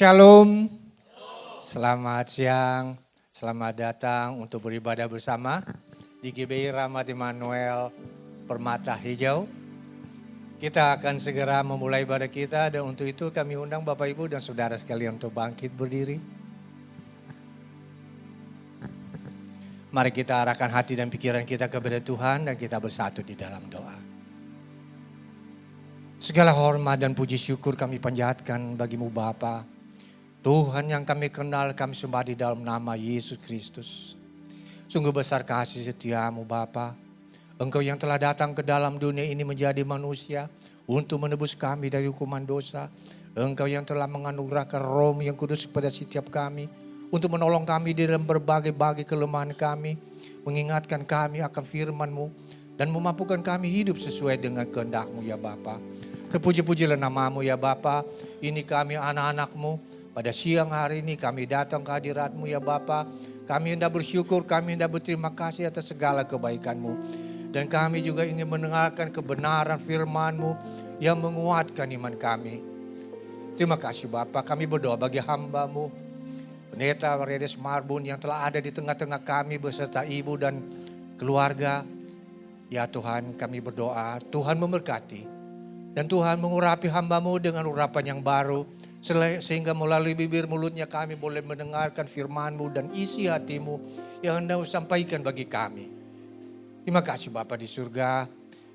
Shalom, selamat siang, selamat datang untuk beribadah bersama di GBI Rahmat Immanuel Permata Hijau. Kita akan segera memulai ibadah kita dan untuk itu kami undang Bapak Ibu dan Saudara sekalian untuk bangkit berdiri. Mari kita arahkan hati dan pikiran kita kepada Tuhan dan kita bersatu di dalam doa. Segala hormat dan puji syukur kami panjatkan bagimu Bapa. Tuhan yang kami kenal, kami sembah di dalam nama Yesus Kristus. Sungguh besar kasih setiamu Bapa. Engkau yang telah datang ke dalam dunia ini menjadi manusia untuk menebus kami dari hukuman dosa. Engkau yang telah menganugerahkan Roh yang kudus kepada setiap kami untuk menolong kami di dalam berbagai-bagai kelemahan kami, mengingatkan kami akan firman-Mu dan memampukan kami hidup sesuai dengan kehendak-Mu ya Bapa. Terpuji-pujilah nama-Mu ya Bapa. Ini kami anak-anak-Mu. Pada siang hari ini kami datang ke hadirat-Mu ya Bapa. Kami hendak bersyukur, kami hendak berterima kasih atas segala kebaikan-Mu. Dan kami juga ingin mendengarkan kebenaran firman-Mu yang menguatkan iman kami. Terima kasih Bapa, kami berdoa bagi hamba-Mu, Pendeta Redes Marbun yang telah ada di tengah-tengah kami beserta ibu dan keluarga. Ya Tuhan, kami berdoa, Tuhan memberkati. Dan Tuhan mengurapi hamba-Mu dengan urapan yang baru. Sehingga melalui bibir mulutnya kami boleh mendengarkan firman-Mu dan isi hati-Mu yang Anda sampaikan bagi kami. Terima kasih Bapa di surga.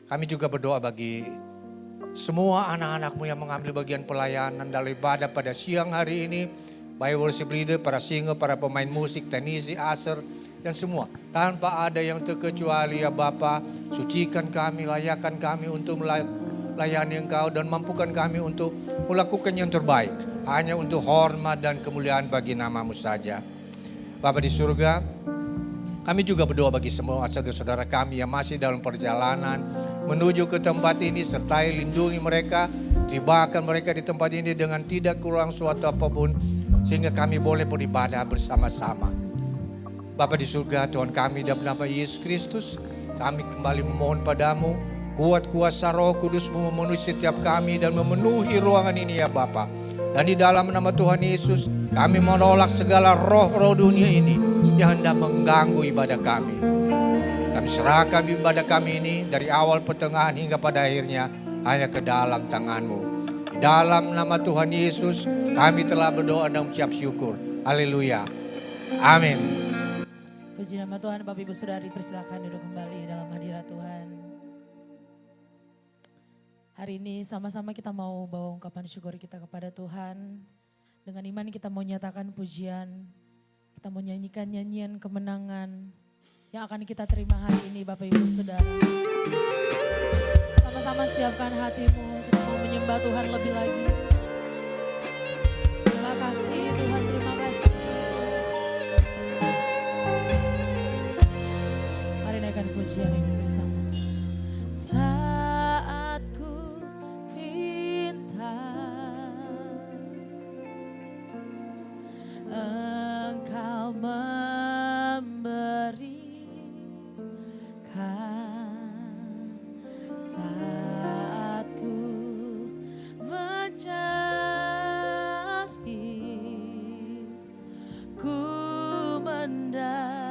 Kami juga berdoa bagi semua anak-anak-Mu yang mengambil bagian pelayanan dalam ibadah pada siang hari ini. Baik worship leader, para singer, para pemain musik, teknisi, usher, dan semua. Tanpa ada yang terkecuali ya Bapa, sucikan kami, layakan kami untuk melayani Engkau dan mampukan kami untuk melakukan yang terbaik. Hanya untuk hormat dan kemuliaan bagi nama-Mu saja. Bapa di surga, kami juga berdoa bagi semua saudara-saudara kami yang masih dalam perjalanan menuju ke tempat ini. Sertai lindungi mereka, tibakan mereka di tempat ini dengan tidak kurang suatu apapun. Sehingga kami boleh beribadah bersama-sama. Bapa di surga, Tuhan kami dalam nama Yesus Kristus, kami kembali memohon padamu, kuat kuasa Roh Kudus-Mu memenuhi setiap kami dan memenuhi ruangan ini ya Bapa. Dan di dalam nama Tuhan Yesus, kami menolak segala roh-roh dunia ini yang hendak mengganggu ibadah kami. Kami serahkan ibadah kami ini dari awal, pertengahan hingga pada akhirnya hanya ke dalam tangan-Mu. Di dalam nama Tuhan Yesus, kami telah berdoa dan mengucap syukur. Haleluya. Amin. Puji nama Tuhan, Bapak Ibu Saudari, persilakan duduk kembali dalam hadirat Tuhan. Hari ini sama-sama kita mau bawa ungkapan syukur kita kepada Tuhan. Dengan iman kita mau nyatakan pujian, kita mau nyanyikan nyanyian kemenangan yang akan kita terima hari ini Bapak Ibu Saudara. Sama-sama siapkan hatimu, kita mau menyembah Tuhan lebih lagi. Terima kasih Tuhan, terima kasih. Mari naikkan pujian ini bersama. Saat ku pinta Engkau memberikan, saat ku mencari, ku mendapatkan.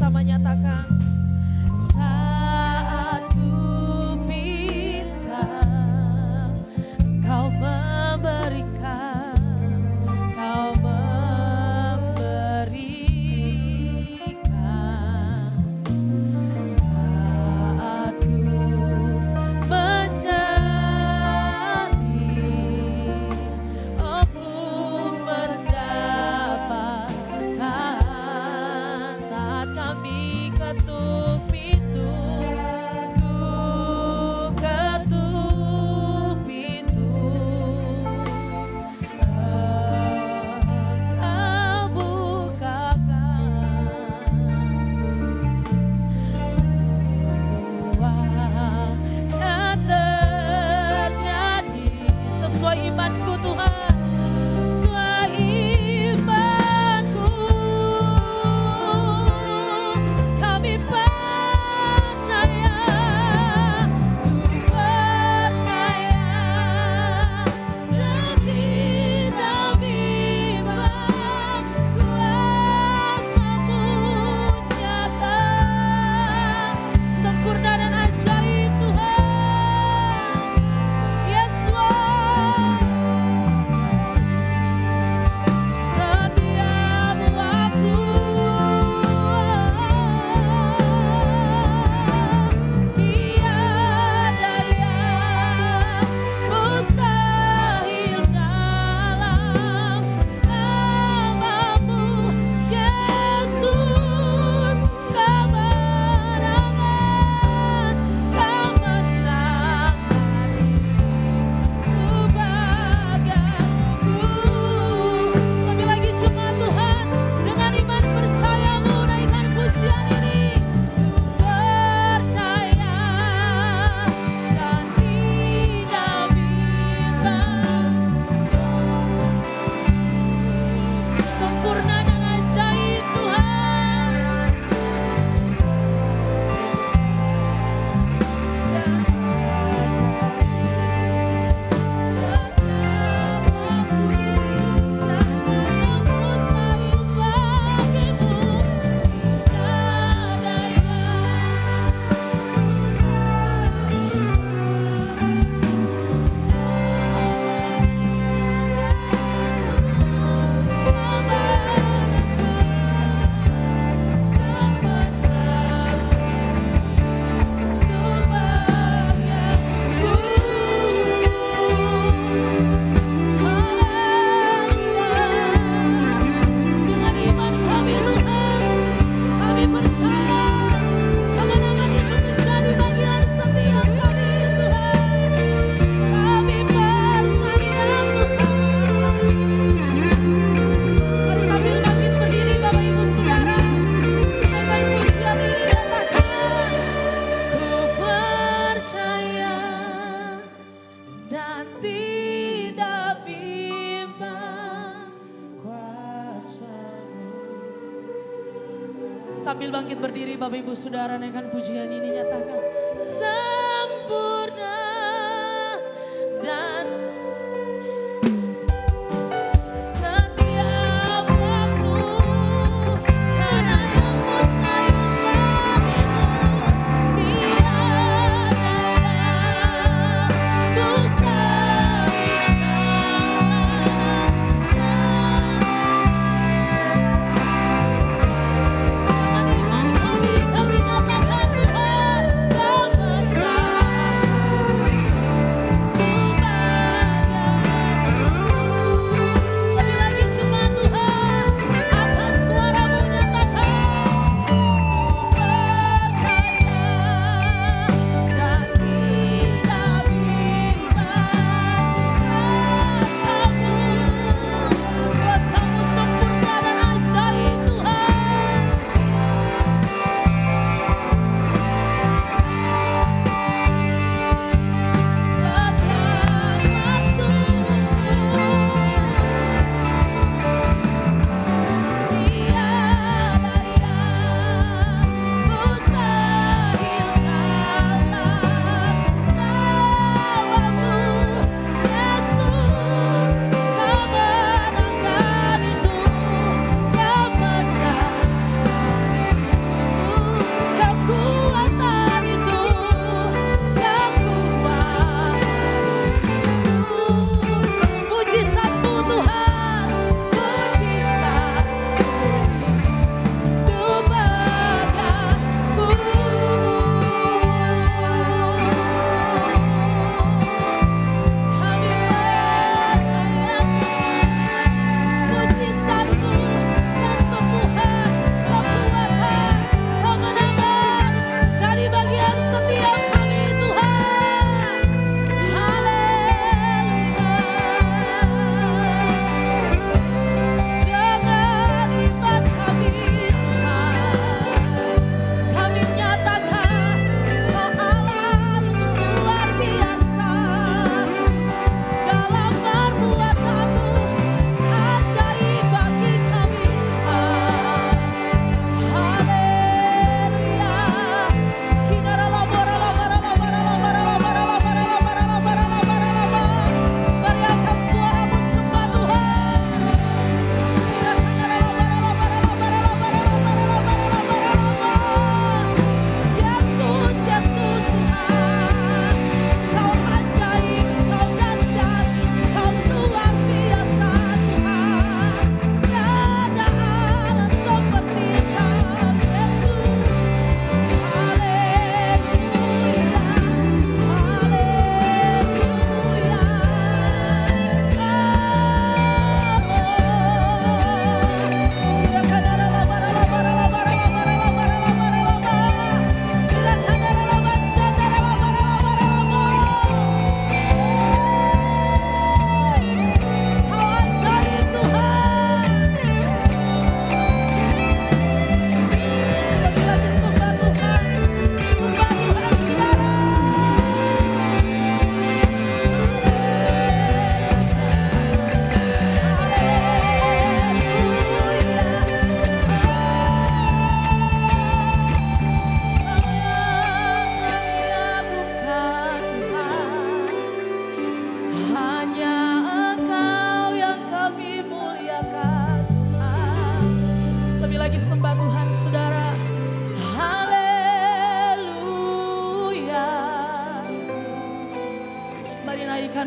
sama-sama nyatakan. Saat ku pinta, Engkau memberikan, Kau memberikan. Saat ku mencari, aku mendapatkan. Saat kami ketuk pintu, ku ketuk pintu, Engkau bukakan. Semuanya terjadi sesuai imanku Tuhan, sesuai imanku. Kami percaya, ku percaya, dan tidak bimbang kuasa-Mu nyata, sempurna dan ajaib Tuhan. Yes Lord. Setiap waktu tiada yang mustahil dalam nama-Mu, Yesus. Kemenangan, kemenangan hariku bagianku. Lebih lagi cuma Tuhan, dengan iman percayamu naikkan pujian ini. Ku percaya dan tidak bimbang, sempurna dan ajaib Tuhan. Setiap waktu tiada yang mustahil bagimu, tiada dengan iman kami Tuhan, kami percaya kemenangan itu menjadi bagian setiap kami Tuhan. Kami percaya Tuhan. Mari sambil bangkit berdiri Bapak Ibu Saudara, naikkan pujian ini, katakan, ku percaya dan tidak bimbang kuasa-Mu. Sambil bangkit berdiri Bapak Ibu Saudara, naikkan pujian ini, nyatakan, sempurna dan setiap waktu tiada yang mustahil bagimu, tiada yang mustahil dalam dengan iman kami nyatakan Tuhan, kemenangan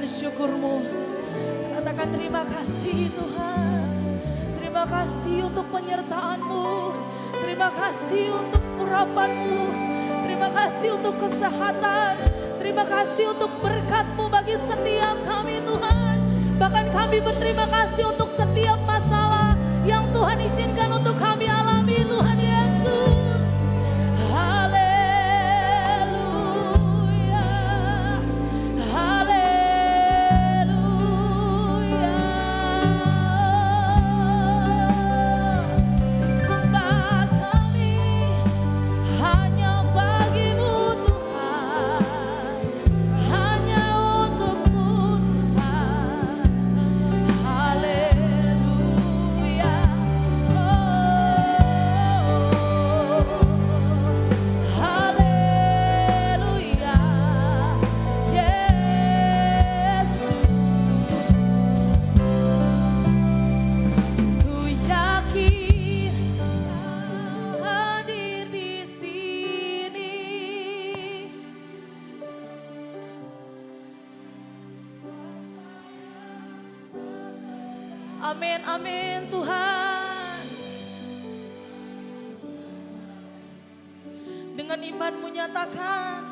pujian syukur-Mu. Katakan terima kasih Tuhan. Terima kasih untuk penyertaan-Mu. Terima kasih untuk urapan-Mu. Terima kasih untuk kesehatan. Terima kasih untuk berkat-Mu bagi setiap kami Tuhan. Bahkan kami berterima kasih untuk setiap masalah yang Tuhan izinkan untuk kami alami Tuhan Yesus. Haleluya. Haleluya. Sembah kami hanya bagi-Mu Tuhan. Hanya untuk-Mu Tuhan. Haleluya. Haleluya. Yesus. Ku yakin Kau hadir di sini. Amin, amin Tuhan. Dengan imanmu nyatakan.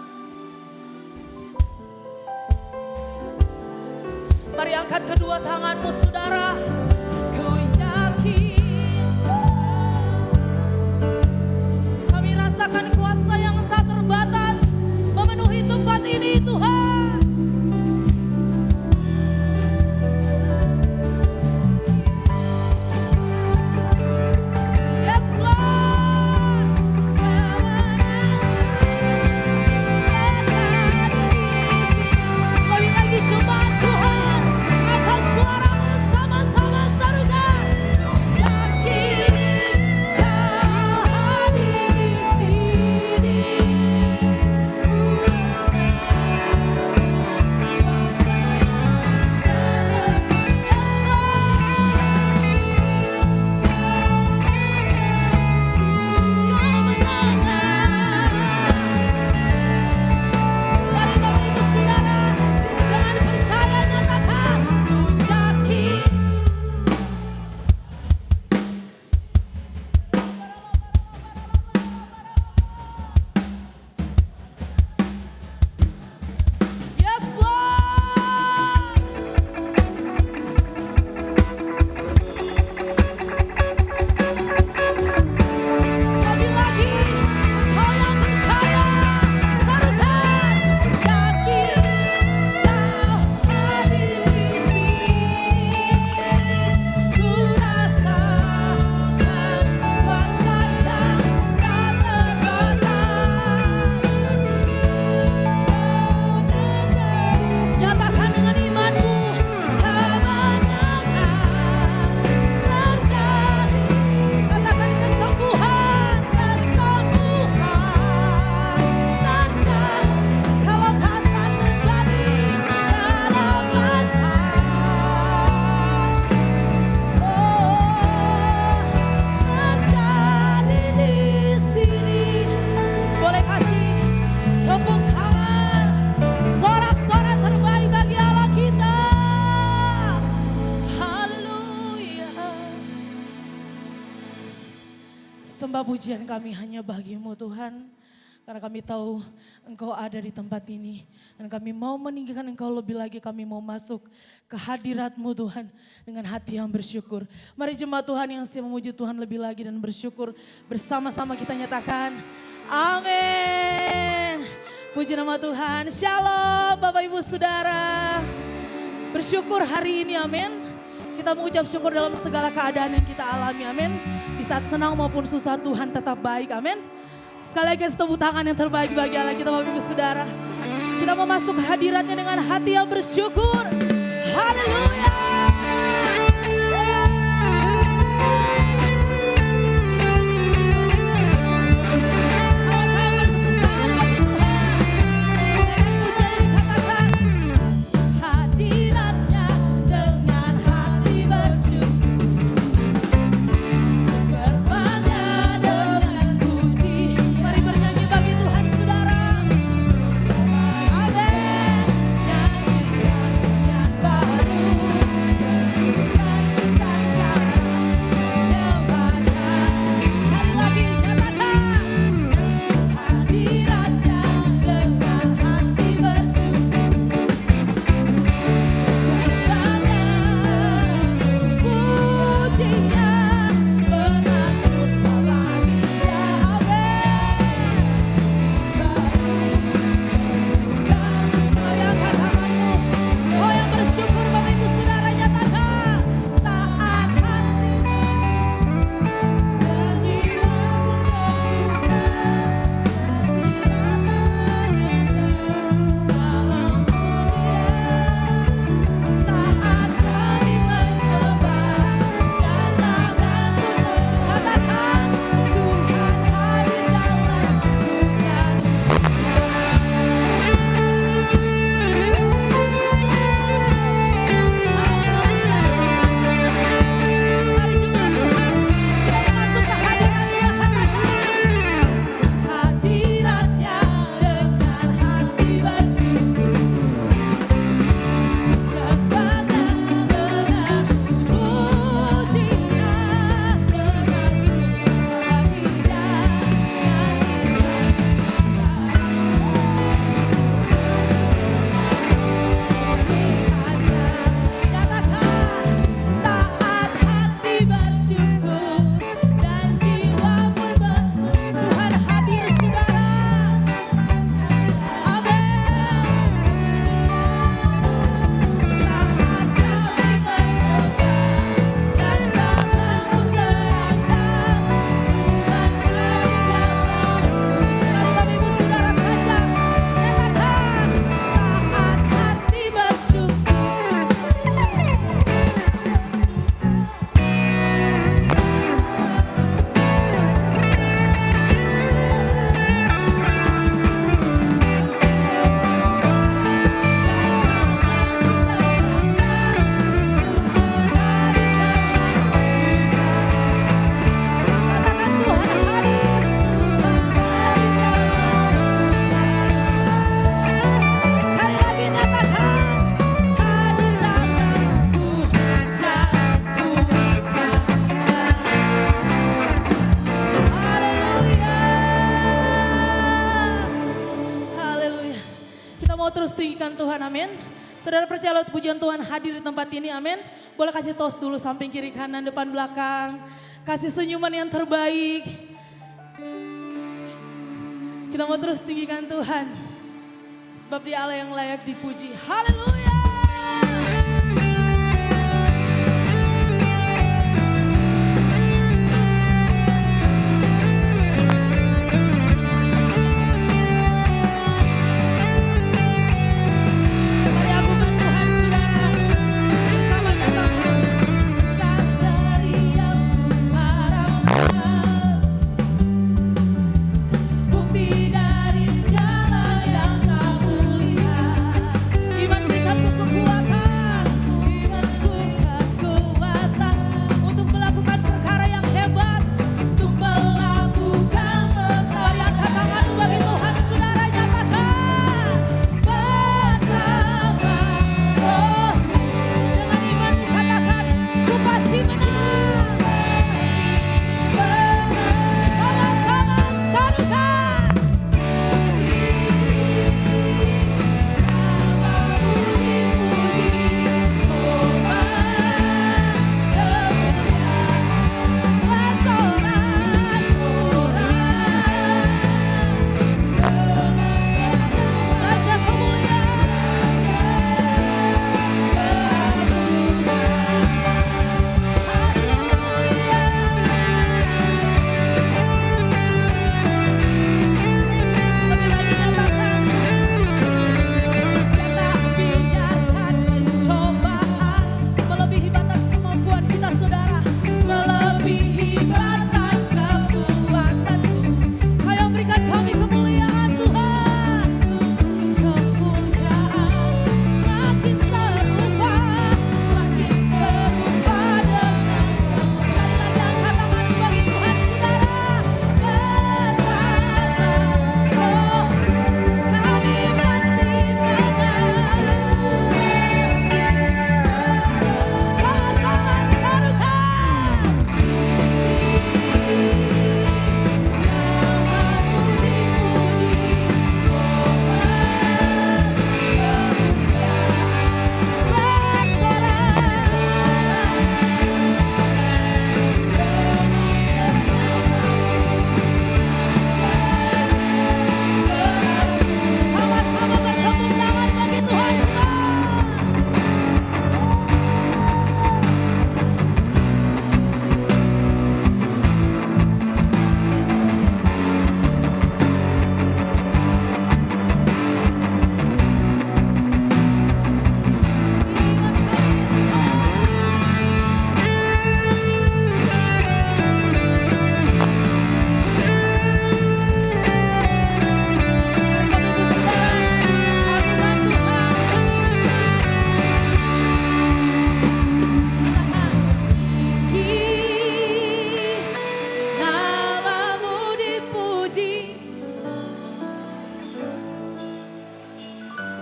Mari angkat kedua tanganmu saudara. Ku yakin kami rasakan kuasa yang tak terbatas memenuhi tempat ini Tuhan. Yes Lord. Lebih lagi coba Tuhan, angkat suaramu sama-sama sarukan. Yakin Kau hadir di sini. Yes Mari Bapak Ibu Saudara, dengan percaya nyatakan, ku yakin. Yes Lord. Lebih lagi, engkau yang percaya, sarukan. Yakin Kau hadir di sini. Ku rasakan kuasa yang tak terbatas. Nyatakan dengan imanmu, kemenangan terjadi. Katakan kesembuhan terjadi. Kelepasan terjadi, kelepasan. Terjadi di sini. Boleh kasih tepuk tangan, sorak-sorak terbaik bagi Allah kita. Haleluya. Sembah pujian kami hanya bagi-Mu Tuhan. Karena kami tahu Engkau ada di tempat ini. Dan kami mau meninggikan Engkau lebih lagi. Kami mau masuk ke hadirat-Mu Tuhan. Dengan hati yang bersyukur. Mari jemaat Tuhan yang siap memuji Tuhan lebih lagi dan bersyukur. Bersama-sama kita nyatakan. Amin. Puji nama Tuhan. Shalom Bapak Ibu Saudara. Bersyukur hari ini, amin. Kita mengucap syukur dalam segala keadaan yang kita alami, amin. Di saat senang maupun susah Tuhan tetap baik, amin. Sekali lagi tepuk tangan yang terbaik bagi Allah kita Bapak Ibu Saudara. Kita mau masuk ke hadiratnya dengan hati yang bersyukur. Haleluya. Sama-sama bertepuk tangan bagi Tuhan. Dengan pujian ini katakan, masuk hadiratnya dengan hati bersyukur. Berbangga dengan puji. Mari bernyanyi bagi Tuhan saudara. Amin. Nyanyikan mau terus tinggikan Tuhan, amin. Saudara percaya lewat pujian Tuhan hadir di tempat ini, amin. Boleh kasih tos dulu samping kiri kanan depan belakang. Kasih senyuman yang terbaik. Kita mau terus tinggikan Tuhan. Sebab Dia Allah yang layak dipuji. Haleluya.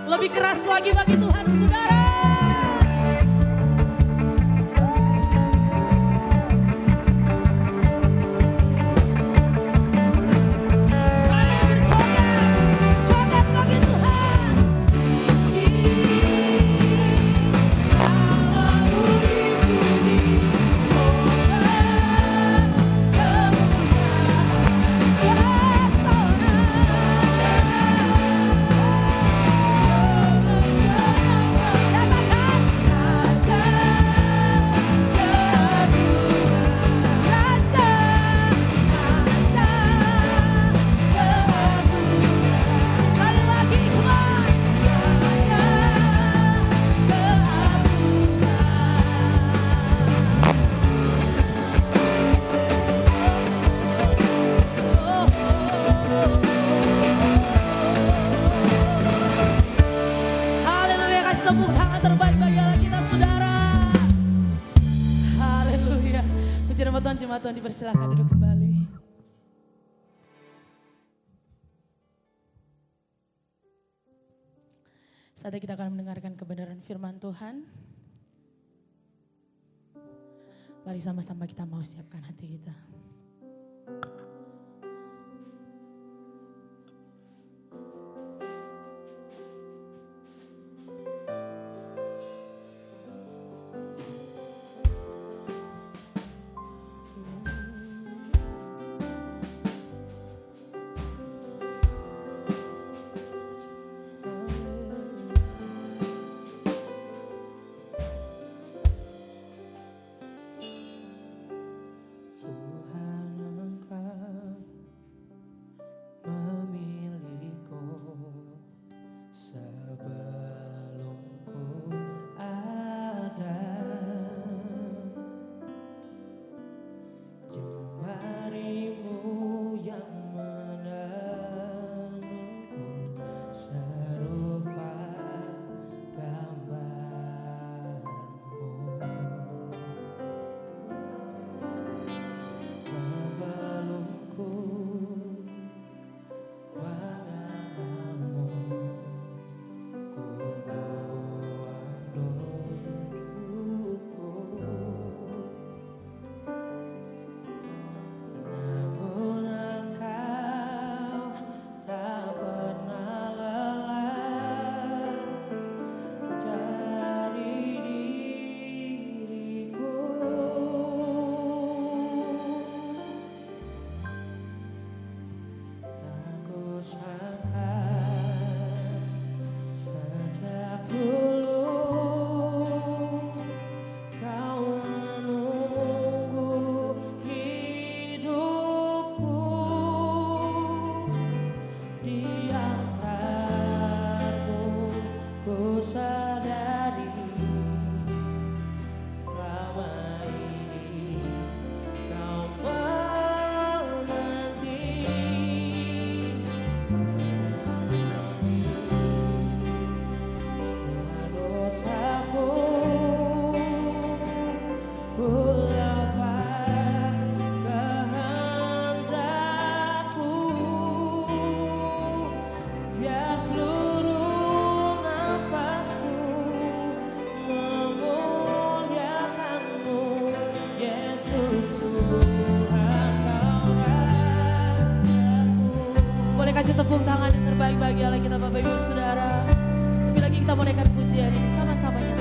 Lebih keras lagi bagi Tuhan, saudara. Mari bersorak, sorak bagi Tuhan. Namamu dipuji, haleluya, kasih tepuk tangan terbaik bagi Allah kita, saudara. Haleluya. Puji nama Tuhan, jemaat Tuhan dipersilakan duduk kembali. Saatnya kita akan mendengarkan kebenaran firman Tuhan. Mari sama-sama kita mau siapkan hati kita. kasih tepuk tangan yang terbaik bagi Allah kita Bapak Ibu Saudara. Lebih lagi kita mau naikkan pujian ini sama-sama ya.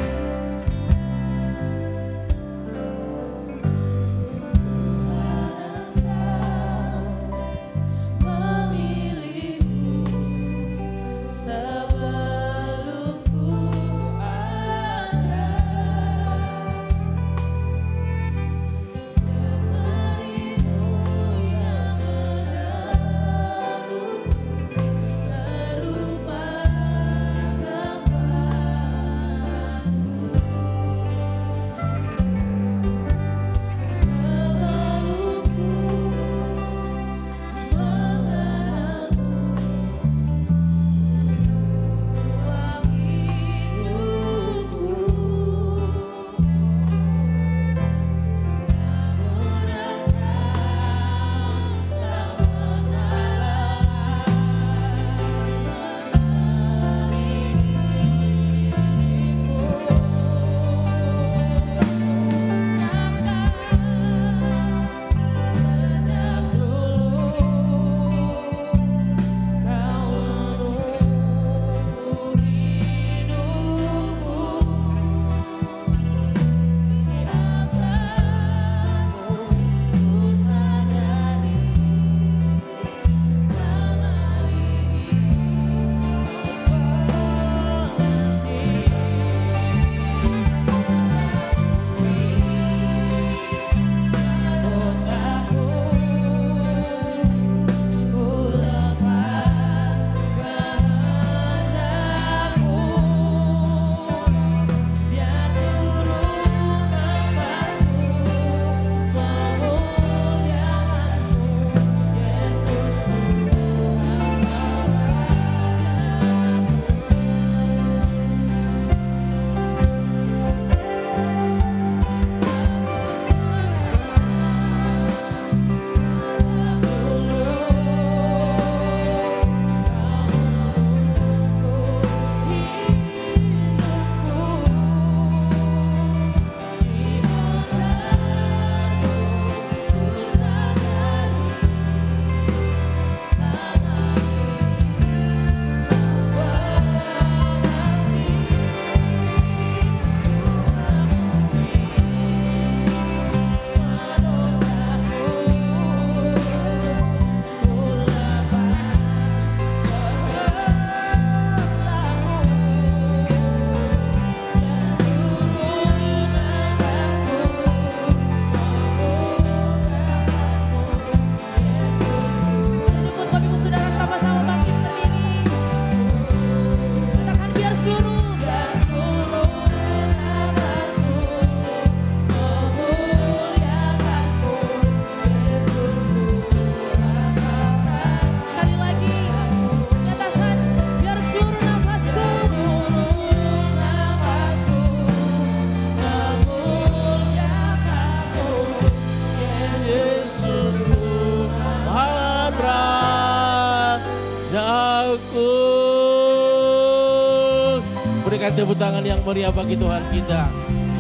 Berikan tepuk tangan yang meriah bagi Tuhan kita.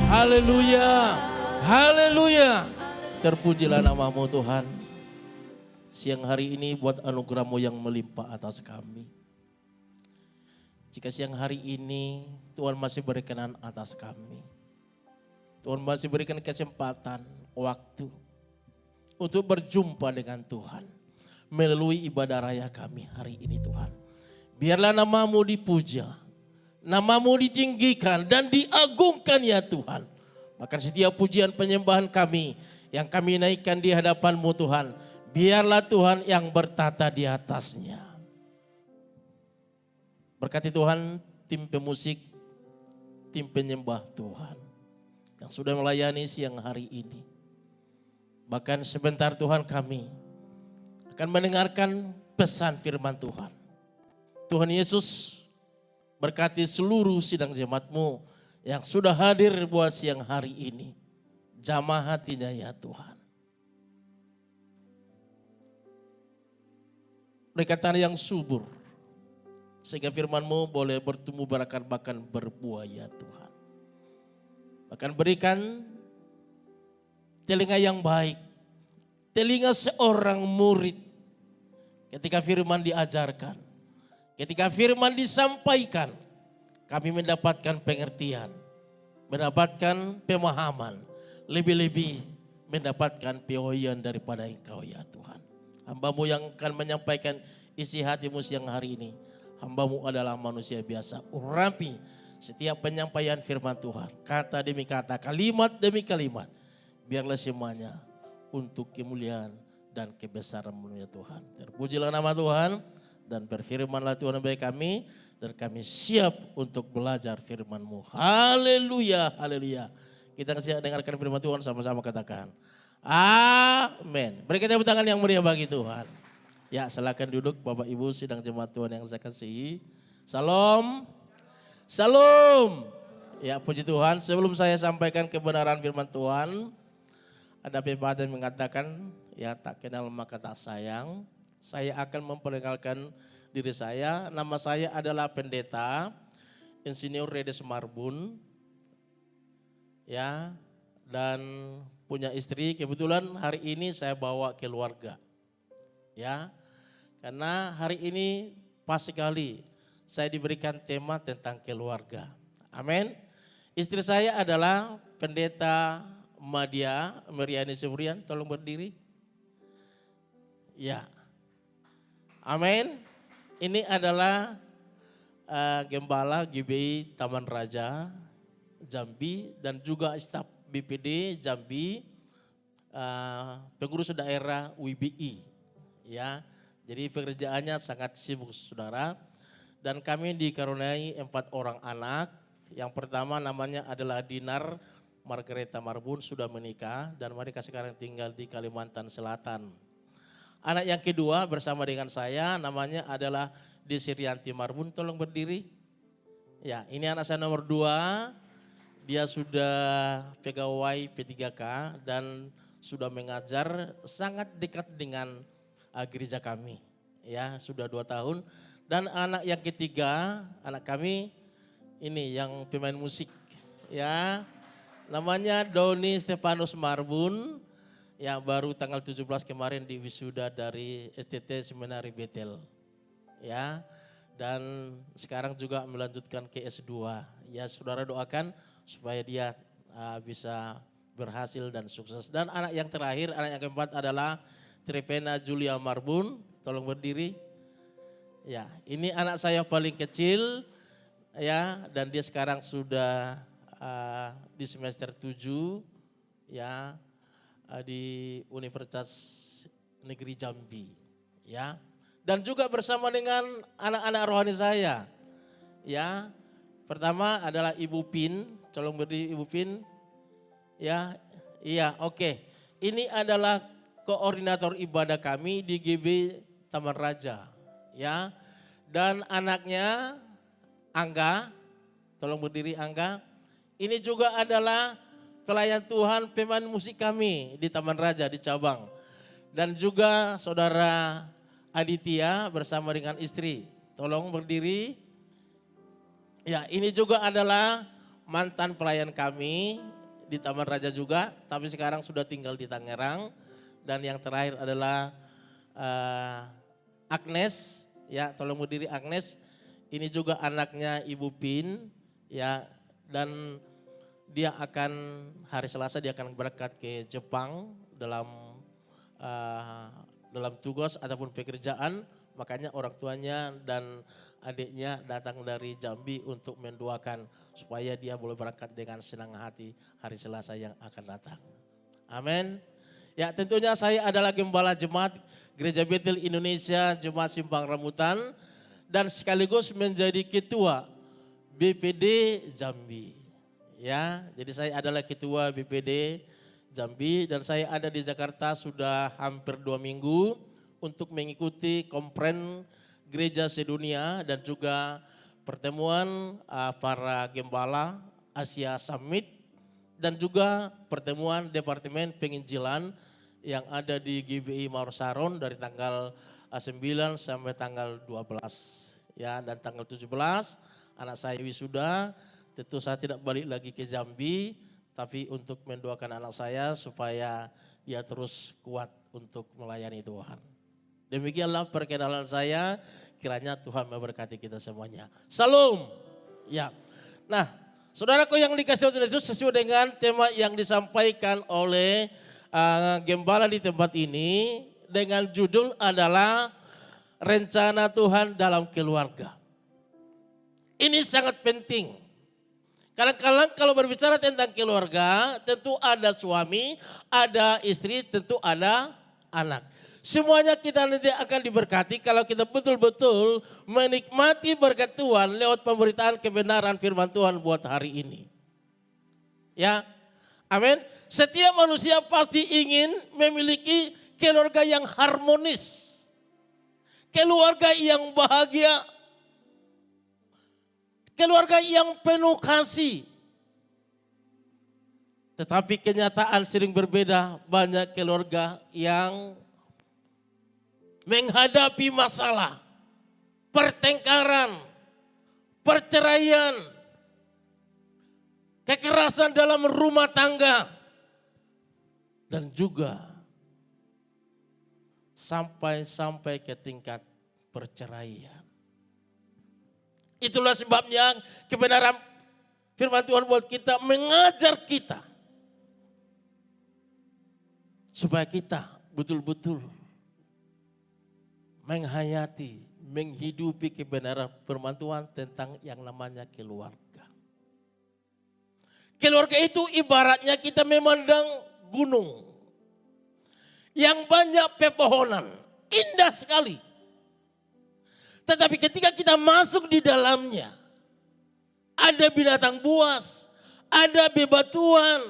Haleluya, haleluya. Terpujilah namamu Tuhan. Siang hari ini buat anugerah-Mu yang melimpah atas kami. Jika siang hari ini Tuhan masih berkenan atas kami. Tuhan masih berikan kesempatan, waktu untuk berjumpa dengan Tuhan. Melalui ibadah raya kami hari ini Tuhan. Biarlah namamu dipuja. Namamu ditinggikan dan diagungkan ya Tuhan. Bahkan setiap pujian penyembahan kami yang kami naikkan di hadapan-Mu Tuhan. Biarlah Tuhan yang bertata di atasnya. Berkati Tuhan tim pemusik, tim penyembah Tuhan. Yang sudah melayani siang hari ini. Bahkan sebentar Tuhan kami akan mendengarkan pesan firman Tuhan. Tuhan Yesus berkati seluruh sidang jemaat-Mu yang sudah hadir buat siang hari ini. Jamah hatinya ya Tuhan. Berikan tanah yang subur. Sehingga firman-Mu boleh bertumbuh berakar bahkan berbuah ya Tuhan. Bahkan berikan telinga yang baik. Telinga seorang murid. ketika firman diajarkan, ketika firman disampaikan, kami mendapatkan pengertian, mendapatkan pemahaman, lebih-lebih mendapatkan pewahyuan daripada Engkau ya Tuhan. Hamba-Mu yang akan menyampaikan isi hati-Mu siang hari ini. Hamba-Mu adalah manusia biasa. Urapi setiap penyampaian firman Tuhan. Kata demi kata, kalimat demi kalimat. Biarlah semuanya untuk kemuliaan dan kebesaran-Mu ya Tuhan. Terpujilah nama Tuhan dan berfirmanlah Tuhan bagi kami. Dan kami siap untuk belajar firman-Mu. Haleluya, haleluya. Kita kasih dengarkan firman Tuhan sama-sama katakan. Amin. Beri kita tepuk tangan yang meriah bagi Tuhan. Ya, silakan duduk Bapak Ibu sidang jemaat Tuhan yang saya kasihi. Salam. Salam. Ya, puji Tuhan. Sebelum saya sampaikan kebenaran firman Tuhan, ada pepatah yang mengatakan, ya tak kenal maka tak sayang. Saya akan memperkenalkan diri saya. Nama saya adalah Pendeta Insinyur Redes Marbun. Ya, dan punya istri. Kebetulan hari ini saya bawa keluarga. Ya, karena hari ini pas sekali saya diberikan tema tentang keluarga. Amin. Istri saya adalah Pendeta Madia Meriani Sebrian, tolong berdiri. Ya. Amin. Ini adalah Gembala GBI Taman Raja Jambi dan juga staf BPD Jambi, pengurus daerah WBI. Ya, jadi pekerjaannya sangat sibuk saudara. Dan kami dikaruniai 4 orang anak. Yang pertama namanya adalah Dinar Margareta Marbun, sudah menikah dan mereka sekarang tinggal di Kalimantan Selatan. Anak yang kedua bersama dengan saya namanya adalah Desirianti Marbun, tolong berdiri. Ya, ini anak saya nomor 2, dia sudah pegawai P3K dan sudah mengajar sangat dekat dengan gereja kami. Ya, sudah 2 tahun. Dan anak yang ketiga, anak kami ini yang pemain musik. Ya, namanya Doni Stefanus Marbun. Ya, baru tanggal 17 kemarin di wisuda dari STT Seminari Betel. Ya, dan sekarang juga melanjutkan ke S2. Ya, saudara doakan supaya dia bisa berhasil dan sukses. Dan anak yang terakhir, anak yang keempat adalah Trepena Julia Marbun, tolong berdiri. Ya, ini anak saya paling kecil, ya, dan dia sekarang sudah di semester 7, ya, di Universitas Negeri Jambi, ya. Dan juga bersama dengan anak-anak rohani saya, ya. Pertama adalah Ibu Pin, tolong berdiri Ibu Pin, ya, iya, oke. Ini adalah koordinator ibadah kami di GB Taman Raja, ya. Dan anaknya Angga, tolong berdiri Angga. Ini juga adalah pelayan Tuhan pemain musik kami di Taman Raja di cabang. Dan juga saudara Aditya bersama dengan istri, tolong berdiri. Ya, ini juga adalah mantan pelayan kami di Taman Raja juga, tapi sekarang sudah tinggal di Tangerang. Dan yang terakhir adalah Agnes, ya, tolong berdiri Agnes. Ini juga anaknya Ibu Pin, ya, dan dia akan hari Selasa dia akan berangkat ke Jepang dalam tugas ataupun pekerjaan. Makanya orang tuanya dan adiknya datang dari Jambi untuk mendoakan supaya dia boleh berangkat dengan senang hati hari Selasa yang akan datang. Amin. Ya, tentunya saya adalah gembala jemaat Gereja Betel Indonesia Jemaat Simpang Rambutan dan sekaligus menjadi ketua BPD Jambi. Ya, jadi saya adalah ketua BPD Jambi dan saya ada di Jakarta sudah hampir 2 minggu untuk mengikuti kompren gereja sedunia dan juga pertemuan para gembala Asia Summit dan juga pertemuan Departemen Penginjilan yang ada di GBI Mausaron dari tanggal 9 sampai tanggal 12. Ya, dan tanggal 17 anak saya wisuda, tentu saya tidak balik lagi ke Jambi, tapi untuk mendoakan anak saya supaya dia terus kuat untuk melayani Tuhan. Demikianlah perkenalan saya. Kiranya Tuhan memberkati kita semuanya. Salam. Ya. Nah, saudaraku yang dikasihi Tuhan Yesus, sesuai dengan tema yang disampaikan oleh gembala di tempat ini dengan judul adalah rencana Tuhan dalam keluarga. Ini sangat penting. Kadang-kadang kalau berbicara tentang keluarga, tentu ada suami, ada istri, tentu ada anak. Semuanya kita nanti akan diberkati kalau kita betul-betul menikmati berkat Tuhan lewat pemberitaan kebenaran firman Tuhan buat hari ini. Ya, amin. Setiap manusia pasti ingin memiliki keluarga yang harmonis. Keluarga yang bahagia. Keluarga yang penuh kasih. Tetapi kenyataan sering berbeda. Banyak keluarga yang menghadapi masalah, pertengkaran, perceraian, kekerasan dalam rumah tangga, dan juga sampai ke tingkat perceraian. Itulah sebabnya kebenaran firman Tuhan buat kita, mengajar kita supaya kita betul-betul menghayati, menghidupi kebenaran firman Tuhan tentang yang namanya keluarga. Keluarga itu ibaratnya kita memandang gunung yang banyak pepohonan, indah sekali. Tetapi ketika kita masuk di dalamnya, ada binatang buas, ada bebatuan,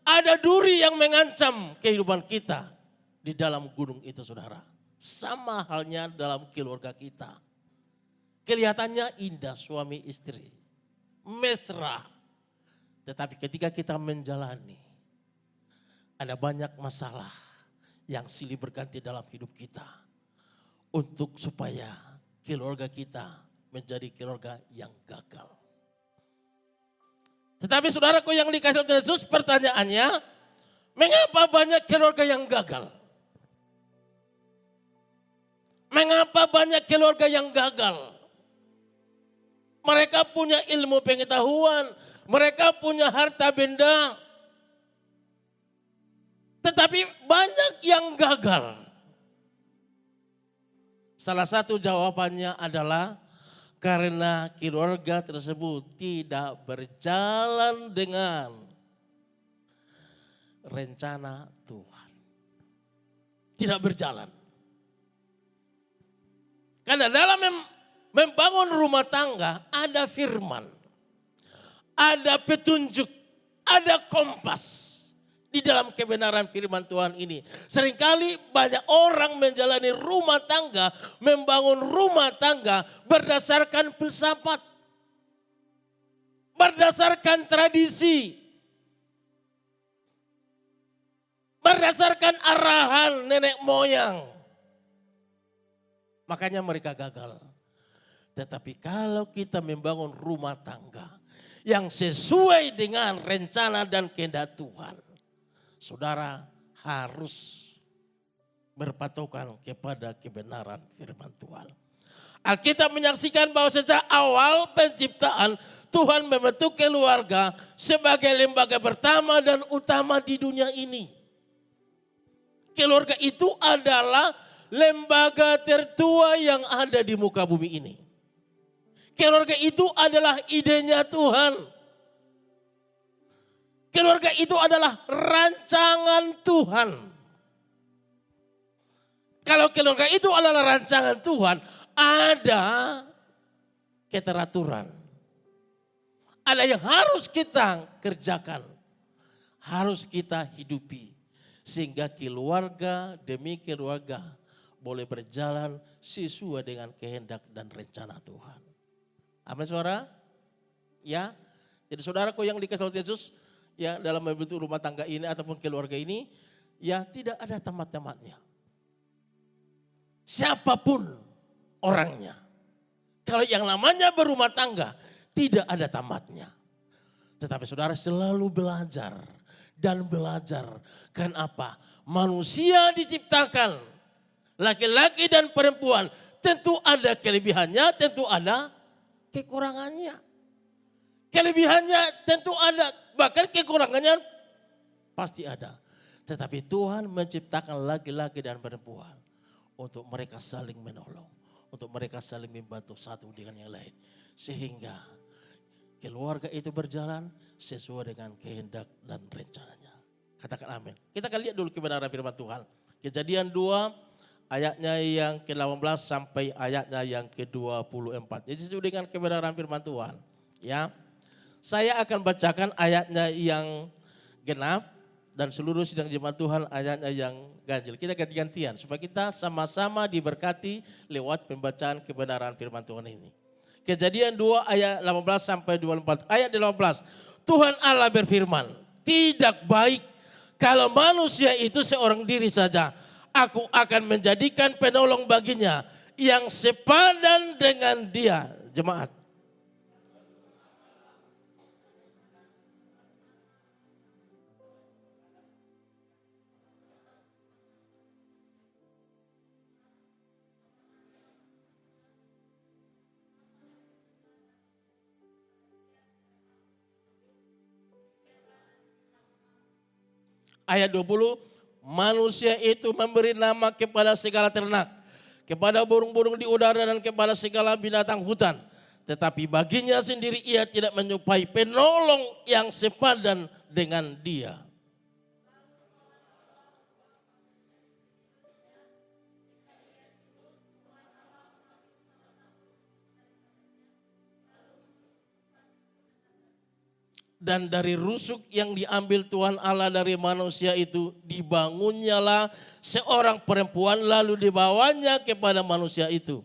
ada duri yang mengancam kehidupan kita di dalam gunung itu, saudara. Sama halnya dalam keluarga kita. Kelihatannya indah suami istri, mesra. Tetapi ketika kita menjalani, ada banyak masalah yang silih berganti dalam hidup kita. Untuk supaya keluarga kita menjadi keluarga yang gagal. Tetapi saudaraku yang dikasihi Tuhan Yesus, pertanyaannya, mengapa banyak keluarga yang gagal? Mengapa banyak keluarga yang gagal? Mereka punya ilmu pengetahuan, mereka punya harta benda. Tetapi banyak yang gagal. Salah satu jawabannya adalah karena keluarga tersebut tidak berjalan dengan rencana Tuhan. Tidak berjalan. Karena dalam membangun rumah tangga ada firman, ada petunjuk, ada kompas di dalam kebenaran firman Tuhan ini. Seringkali banyak orang menjalani rumah tangga, membangun rumah tangga berdasarkan filsafat, berdasarkan tradisi, berdasarkan arahan nenek moyang. Makanya mereka gagal. Tetapi kalau kita membangun rumah tangga yang sesuai dengan rencana dan kehendak Tuhan, saudara harus berpatokan kepada kebenaran firman Tuhan. Alkitab menyaksikan bahwa sejak awal penciptaan Tuhan membentuk keluarga sebagai lembaga pertama dan utama di dunia ini. Keluarga itu adalah lembaga tertua yang ada di muka bumi ini. Keluarga itu adalah idenya Tuhan. Keluarga itu adalah rancangan Tuhan. Kalau keluarga itu adalah rancangan Tuhan, ada keteraturan. Ada yang harus kita kerjakan. Harus kita hidupi. Sehingga keluarga demi keluarga boleh berjalan sesuai dengan kehendak dan rencana Tuhan. Amin, saudara? Ya, jadi saudaraku yang dikasihi Yesus, ya dalam membentuk rumah tangga ini ataupun keluarga ini, ya tidak ada tamat-tamatnya. Siapapun orangnya. Kalau yang namanya berumah tangga, tidak ada tamatnya. Tetapi saudara selalu belajar dan belajar. Kan apa? Manusia diciptakan Laki-laki dan perempuan tentu ada kelebihannya, tentu ada kekurangannya. Kelebihannya tentu ada, bahkan kekurangannya pasti ada. Tetapi Tuhan menciptakan laki-laki dan perempuan untuk mereka saling menolong, untuk mereka saling membantu satu dengan yang lain. Sehingga keluarga itu berjalan sesuai dengan kehendak dan rencananya. Katakan amin. Kita akan lihat dulu kebenaran firman Tuhan. Kejadian 2 ayatnya yang ke-18 sampai ayatnya yang ke-24. Jadi sesuai dengan kebenaran firman Tuhan. Ya, saya akan bacakan ayatnya yang genap dan seluruh sidang jemaat Tuhan ayatnya yang ganjil. Kita ganti-gantian supaya kita sama-sama diberkati lewat pembacaan kebenaran firman Tuhan ini. Kejadian 2 ayat 18 sampai 24. Ayat 18. Tuhan Allah berfirman, tidak baik kalau manusia itu seorang diri saja. Aku akan menjadikan penolong baginya yang sepadan dengan dia. Jemaat. Ayat 20, manusia itu memberi nama kepada segala ternak, kepada burung-burung di udara dan kepada segala binatang hutan. Tetapi baginya sendiri ia tidak menyupai penolong yang sepadan dengan dia. Dan dari rusuk yang diambil Tuhan Allah dari manusia itu dibangunnyalah seorang perempuan lalu dibawanya kepada manusia itu.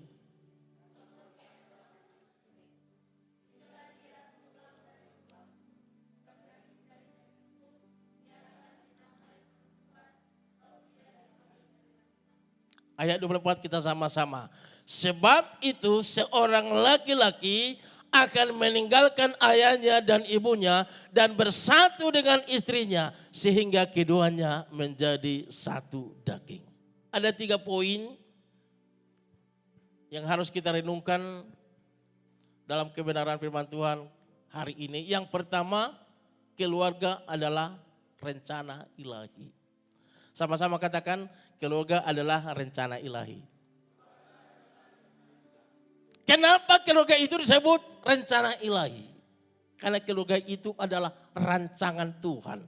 Ayat 24 kita sama-sama. Sebab itu seorang laki-laki akan meninggalkan ayahnya dan ibunya dan bersatu dengan istrinya sehingga keduanya menjadi satu daging. Ada 3 poin yang harus kita renungkan dalam kebenaran firman Tuhan hari ini. Yang pertama, keluarga adalah rencana ilahi. Sama-sama katakan, keluarga adalah rencana ilahi. Kenapa keluarga itu disebut rencana ilahi? Karena keluarga itu adalah rancangan Tuhan.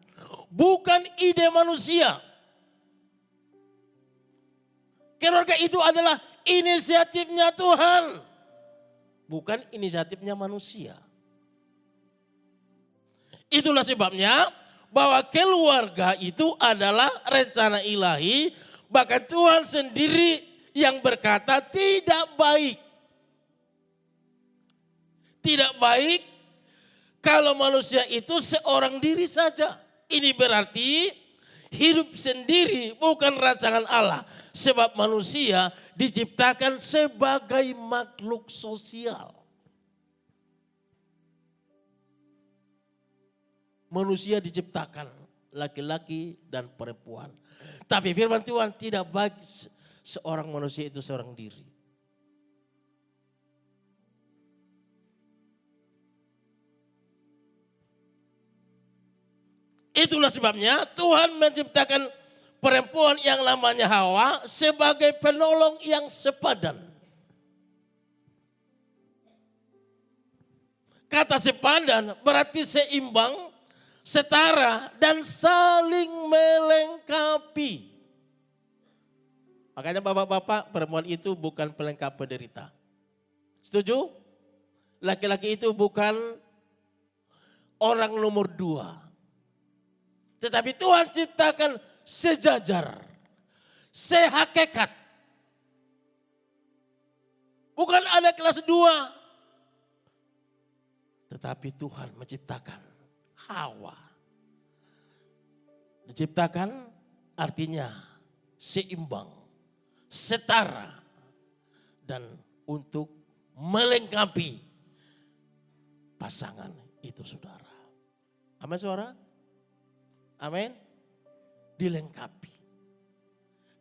Bukan ide manusia. Keluarga itu adalah inisiatifnya Tuhan. Bukan inisiatifnya manusia. Itulah sebabnya bahwa keluarga itu adalah rencana ilahi. Bahkan Tuhan sendiri yang berkata tidak baik. Tidak baik kalau manusia itu seorang diri saja. Ini berarti hidup sendiri bukan rancangan Allah. Sebab manusia diciptakan sebagai makhluk sosial. Manusia diciptakan laki-laki dan perempuan. Tapi firman Tuhan tidak baik seorang manusia itu seorang diri. Itulah sebabnya Tuhan menciptakan perempuan yang namanya Hawa sebagai penolong yang sepadan. Kata sepadan berarti seimbang, setara dan saling melengkapi. Makanya bapak-bapak, perempuan itu bukan pelengkap penderita. Setuju? Laki-laki itu bukan orang nomor 2. Tetapi Tuhan ciptakan sejajar, sehakikat. Bukan ada kelas 2. Tetapi Tuhan menciptakan Hawa. Diciptakan artinya seimbang, setara, dan untuk melengkapi pasangan itu saudara. Amin saudara? Amin. Dilengkapi.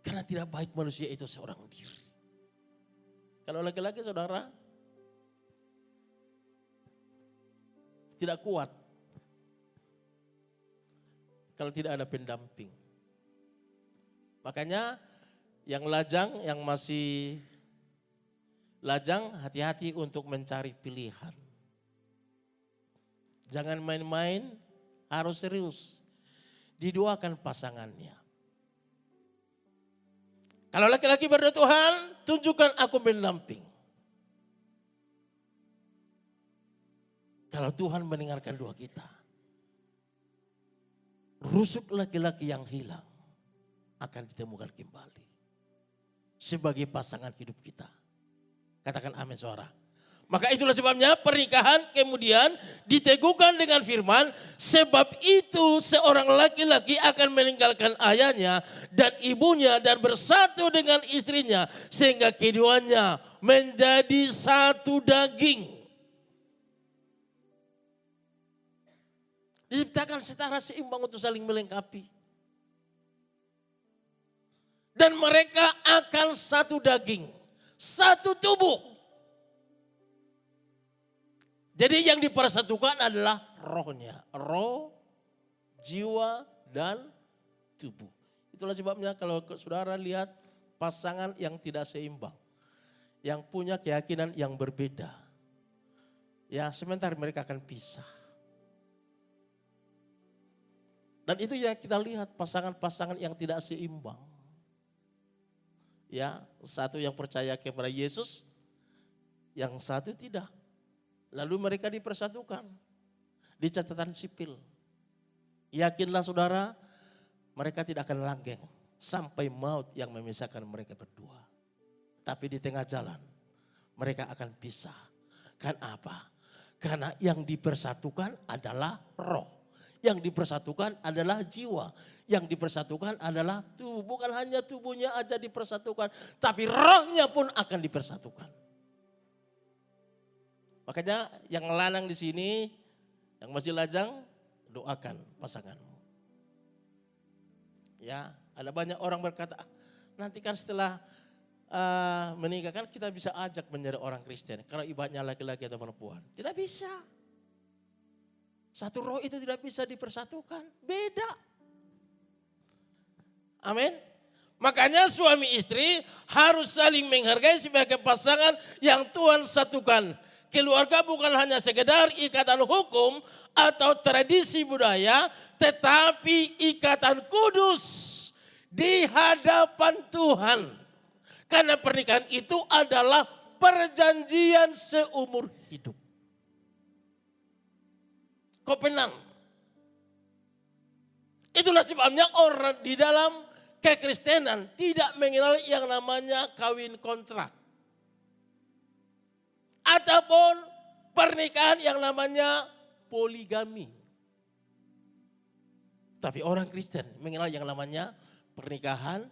Karena tidak baik manusia itu seorang diri. Kalau laki-laki saudara tidak kuat kalau tidak ada pendamping. Makanya yang lajang, yang masih lajang, hati-hati untuk mencari pilihan. Jangan main-main, harus serius. Didoakan pasangannya. Kalau laki-laki berdoa, Tuhan, tunjukkan aku pendamping. Kalau Tuhan mendengarkan doa kita, rusuk laki-laki yang hilang akan ditemukan kembali sebagai pasangan hidup kita. Katakan amin suara. Maka itulah sebabnya pernikahan kemudian diteguhkan dengan firman, sebab itu seorang laki-laki akan meninggalkan ayahnya dan ibunya dan bersatu dengan istrinya sehingga keduanya menjadi satu daging. Diciptakan setara seimbang untuk saling melengkapi. Dan mereka akan satu daging, satu tubuh. Jadi yang dipersatukan adalah rohnya. Roh, jiwa, dan tubuh. Itulah sebabnya kalau saudara lihat pasangan yang tidak seimbang. Yang punya keyakinan yang berbeda. Ya sebentar mereka akan pisah. Dan itu ya kita lihat pasangan-pasangan yang tidak seimbang. Ya, satu yang percaya kepada Yesus, yang satu tidak. Lalu mereka dipersatukan di catatan sipil. Yakinlah saudara, mereka tidak akan langgeng sampai maut yang memisahkan mereka berdua. Tapi di tengah jalan mereka akan pisah. Kan apa? Karena yang dipersatukan adalah roh. Yang dipersatukan adalah jiwa. Yang dipersatukan adalah tubuh. Bukan hanya tubuhnya aja dipersatukan, tapi rohnya pun akan dipersatukan. Makanya yang lanang di sini, yang masih lajang, doakan pasanganmu. Ya, ada banyak orang berkata, nanti kan setelah menikah kan kita bisa ajak menjadi orang Kristen. Kalau ibadahnya laki-laki atau perempuan. Tidak bisa. Satu roh itu tidak bisa dipersatukan. Beda. Amin. Makanya suami istri harus saling menghargai sebagai pasangan yang Tuhan satukan. Keluarga bukan hanya sekedar ikatan hukum atau tradisi budaya, tetapi ikatan kudus di hadapan Tuhan. Karena pernikahan itu adalah perjanjian seumur hidup. Kovenant. Itulah sebabnya orang di dalam kekristenan tidak mengenal yang namanya kawin kontrak. Ataupun pernikahan yang namanya poligami. Tapi orang Kristen mengenal yang namanya pernikahan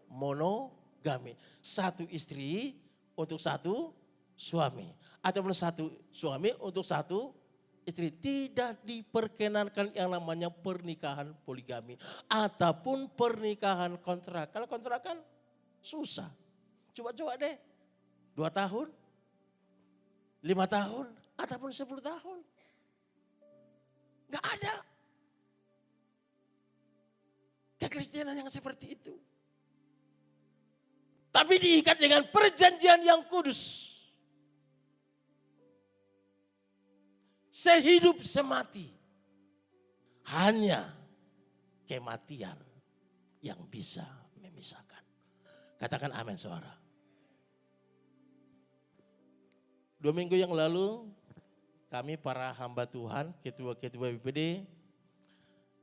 monogami. Satu istri untuk satu suami. Ataupun satu suami untuk satu istri. Tidak diperkenankan yang namanya pernikahan poligami. Ataupun pernikahan kontrak. Kalau kontrak kan susah. Coba-coba deh. 2 tahun. 5 tahun ataupun 10 tahun. Gak ada kekristenan yang seperti itu. Tapi diikat dengan perjanjian yang kudus. Sehidup semati. Hanya kematian yang bisa memisahkan. Katakan amin saudara. 2 minggu yang lalu kami para hamba Tuhan, ketua-ketua BPD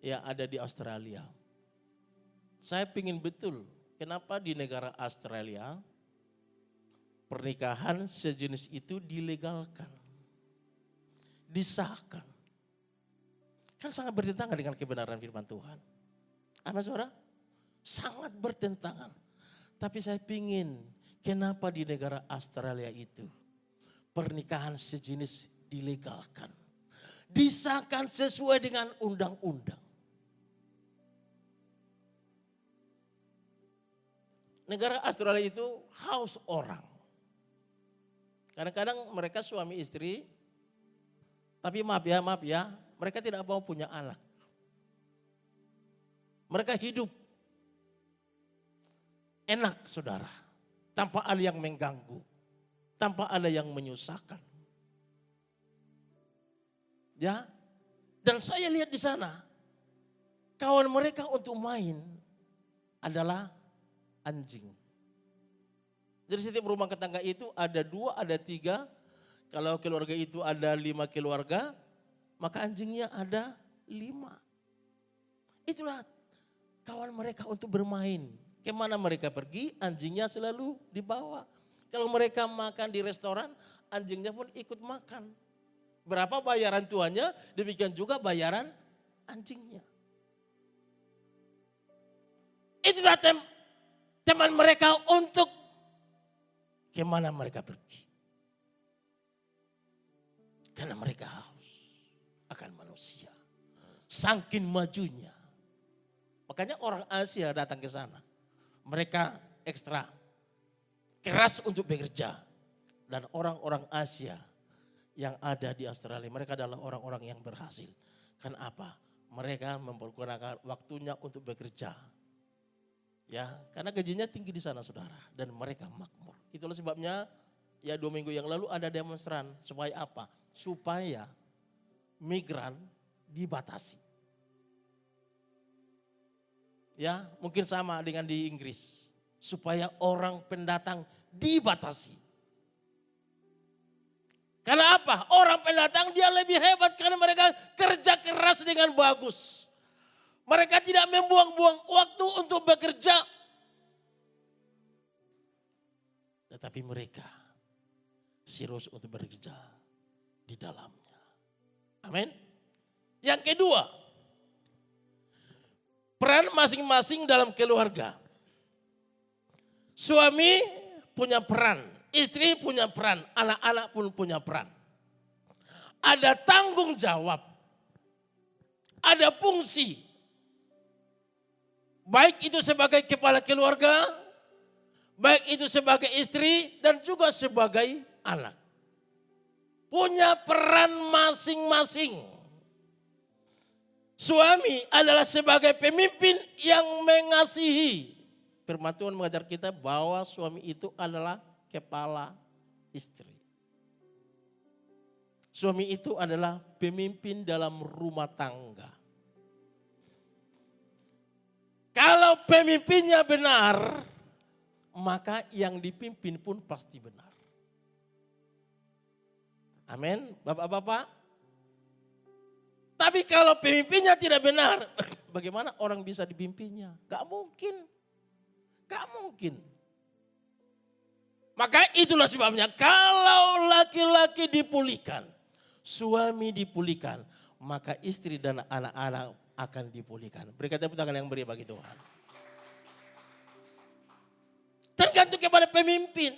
ya ada di Australia. Saya pingin betul kenapa di negara Australia pernikahan sejenis itu dilegalkan, disahkan. Kan sangat bertentangan dengan kebenaran firman Tuhan. Amin saudara? Sangat bertentangan. Tapi saya pingin kenapa di negara Australia itu pernikahan sejenis dilegalkan. Disahkan sesuai dengan undang-undang. negara Australia itu haus orang. Kadang-kadang mereka suami istri, tapi maaf ya, mereka tidak mau punya anak. Mereka hidup enak saudara, tanpa ada yang mengganggu, tanpa ada yang menyusahkan. Ya, dan saya lihat di sana, kawan mereka untuk main adalah anjing. Jadi setiap rumah tetangga itu ada 2, ada 3. Kalau keluarga itu ada 5 keluarga, maka anjingnya ada 5. Itulah kawan mereka untuk bermain. Kemana mereka pergi, anjingnya selalu dibawa. Kalau mereka makan di restoran, anjingnya pun ikut makan. Berapa bayaran tuannya, demikian juga bayaran anjingnya. Itulah teman mereka untuk kemana mereka pergi. Karena mereka haus akan manusia. Saking majunya. Makanya orang Asia datang ke sana. Mereka ekstra keras untuk bekerja. Dan orang-orang Asia yang ada di Australia, mereka adalah orang-orang yang berhasil. Kenapa? Mereka mempergunakan waktunya untuk bekerja. Ya, karena gajinya tinggi di sana saudara. Dan mereka makmur. Itulah sebabnya ya 2 minggu yang lalu ada demonstran. Supaya apa? Supaya migran dibatasi. Ya, mungkin sama dengan di Inggris. Supaya orang pendatang dibatasi. Karena apa? Orang pendatang dia lebih hebat karena mereka kerja keras dengan bagus. Mereka tidak membuang-buang waktu untuk bekerja. Tetapi mereka serius untuk bekerja di dalamnya. Amin. Yang kedua, peran masing-masing dalam keluarga. Suami punya peran, istri punya peran, anak-anak pun punya peran. Ada tanggung jawab, ada fungsi. Baik itu sebagai kepala keluarga, baik itu sebagai istri dan juga sebagai anak. Punya peran masing-masing. Suami adalah sebagai pemimpin yang mengasihi. Firman Tuhan mengajar kita bahwa suami itu adalah kepala istri. Suami itu adalah pemimpin dalam rumah tangga. Kalau pemimpinnya benar, maka yang dipimpin pun pasti benar. Amin, Bapak-bapak. Tapi kalau pemimpinnya tidak benar, bagaimana orang bisa dipimpinnya? Gak mungkin. Gak mungkin. Maka itulah sebabnya kalau laki-laki dipulihkan, suami dipulihkan, maka istri dan anak-anak akan dipulihkan. Berikan tepuk tangan yang beri bagi Tuhan. Tergantung kepada pemimpin.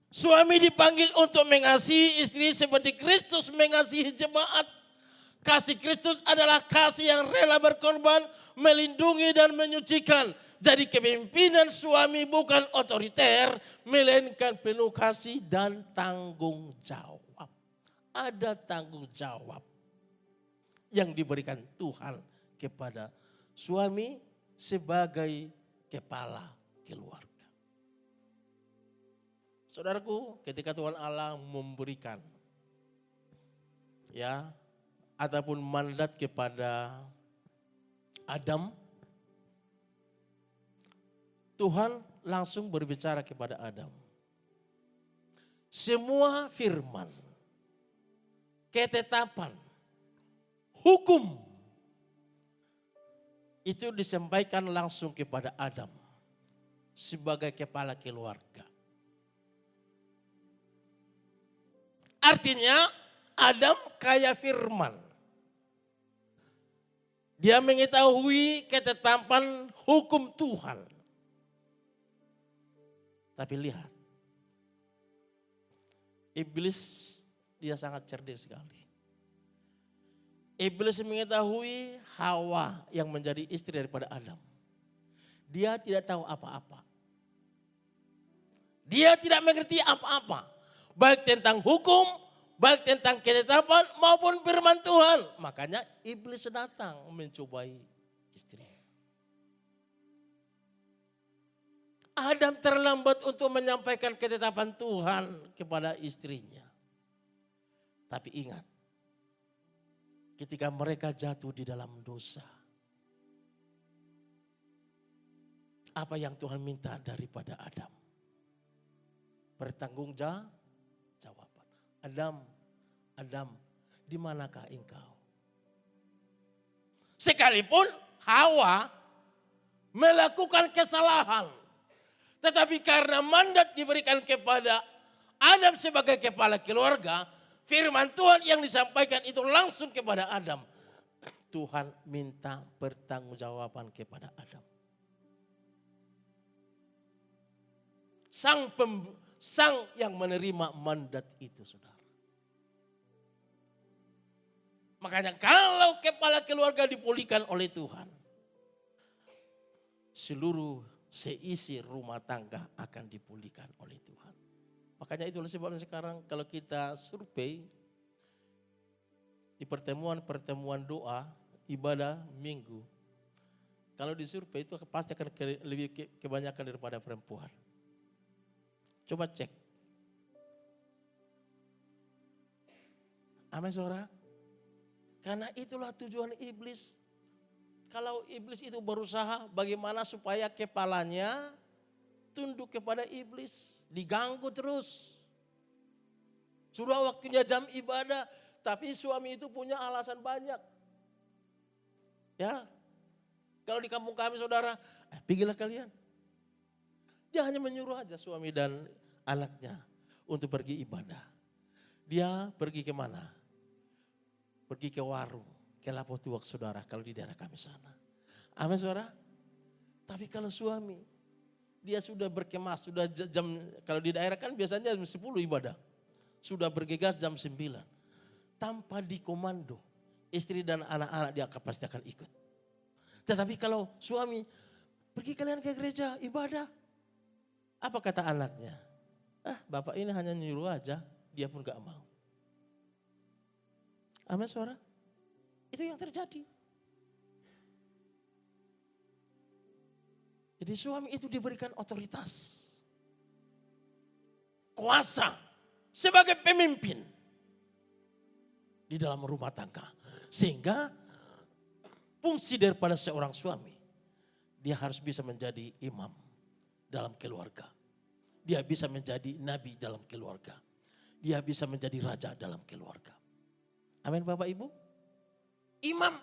Suami dipanggil untuk mengasihi istri seperti Kristus mengasihi jemaat. Kasih Kristus adalah kasih yang rela berkorban, melindungi dan menyucikan. Jadi kepemimpinan suami bukan otoriter, melainkan penuh kasih dan tanggung jawab. Ada tanggung jawab yang diberikan Tuhan kepada suami sebagai kepala keluarga. Saudaraku, ketika Tuhan Allah memberikan ya ataupun mandat kepada Adam, Tuhan langsung berbicara kepada Adam. Semua firman, ketetapan, hukum itu disampaikan langsung kepada Adam sebagai kepala keluarga. Artinya Adam kaya firman. Dia mengetahui ketetapan hukum Tuhan. Tapi lihat, iblis dia sangat cerdas sekali. Iblis mengetahui Hawa yang menjadi istri daripada Adam. dia tidak tahu apa-apa. Dia tidak mengerti apa-apa. Baik tentang hukum, baik tentang ketetapan maupun firman Tuhan. Makanya iblis datang mencobai istri. Adam terlambat untuk menyampaikan ketetapan Tuhan kepada istrinya. Tapi ingat, ketika mereka jatuh di dalam dosa, apa yang Tuhan minta daripada Adam? Bertanggung jawaban. Adam, di manakah engkau? Sekalipun Hawa melakukan kesalahan, tetapi karena mandat diberikan kepada Adam sebagai kepala keluarga, firman Tuhan yang disampaikan itu langsung kepada Adam. Tuhan minta pertanggungjawaban kepada Adam. Sang yang menerima mandat itu, saudara. Makanya kalau kepala keluarga dipulihkan oleh Tuhan, seluruh seisi rumah tangga akan dipulihkan oleh Tuhan. Makanya itulah sebabnya sekarang kalau kita survei di pertemuan doa, ibadah minggu, kalau disurvei itu pasti akan lebih kebanyakan daripada perempuan. Coba cek. Amin, saudara. Karena itulah tujuan iblis. Kalau iblis itu berusaha bagaimana supaya kepalanya tunduk kepada iblis. Diganggu terus. Sudah waktunya jam ibadah, tapi suami itu punya alasan banyak. Ya, kalau di kampung kami saudara, pergilah kalian. Dia hanya menyuruh aja suami dan anaknya untuk pergi ibadah. Dia pergi kemana? Pergi ke warung, ke Lapo Tuak saudara kalau di daerah kami sana. Amin saudara. Tapi kalau suami, dia sudah berkemas, sudah jam, kalau di daerah kan biasanya jam 10 ibadah. Sudah bergegas jam 9. Tanpa dikomando, istri dan anak-anak dia pasti akan ikut. Tetapi kalau suami, pergi kalian ke gereja ibadah. Apa kata anaknya? Bapak ini hanya nyuruh aja, dia pun gak mau. Amin saudara. Itu yang terjadi. Jadi suami itu diberikan otoritas. Kuasa sebagai pemimpin di dalam rumah tangga. Sehingga fungsi daripada seorang suami, dia harus bisa menjadi imam dalam keluarga. Dia bisa menjadi nabi dalam keluarga. Dia bisa menjadi raja dalam keluarga. Amin Bapak Ibu. Imam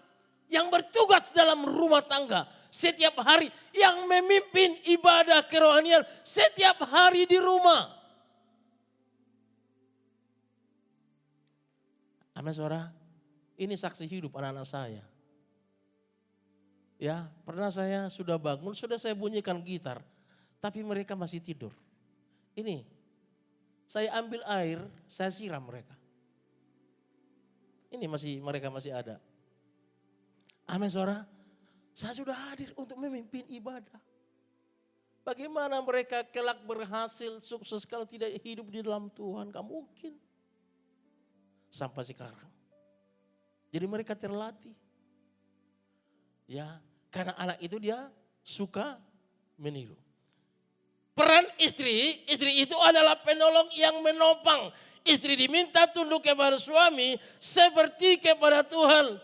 yang bertugas dalam rumah tangga setiap hari, yang memimpin ibadah kerohanian setiap hari di rumah. Amin saudara. Ini saksi hidup anak-anak saya. Ya, pernah saya sudah bangun, sudah saya bunyikan gitar, tapi mereka masih tidur. Ini, saya ambil air, saya siram mereka. Ini mereka masih ada. Amin saudara. Saya sudah hadir untuk memimpin ibadah. Bagaimana mereka kelak berhasil, sukses kalau tidak hidup di dalam Tuhan? Gak mungkin. Sampai sekarang. Jadi mereka terlatih. Ya, karena anak itu dia suka meniru. Peran istri itu adalah penolong yang menopang. Istri diminta tunduk kepada suami seperti kepada Tuhan.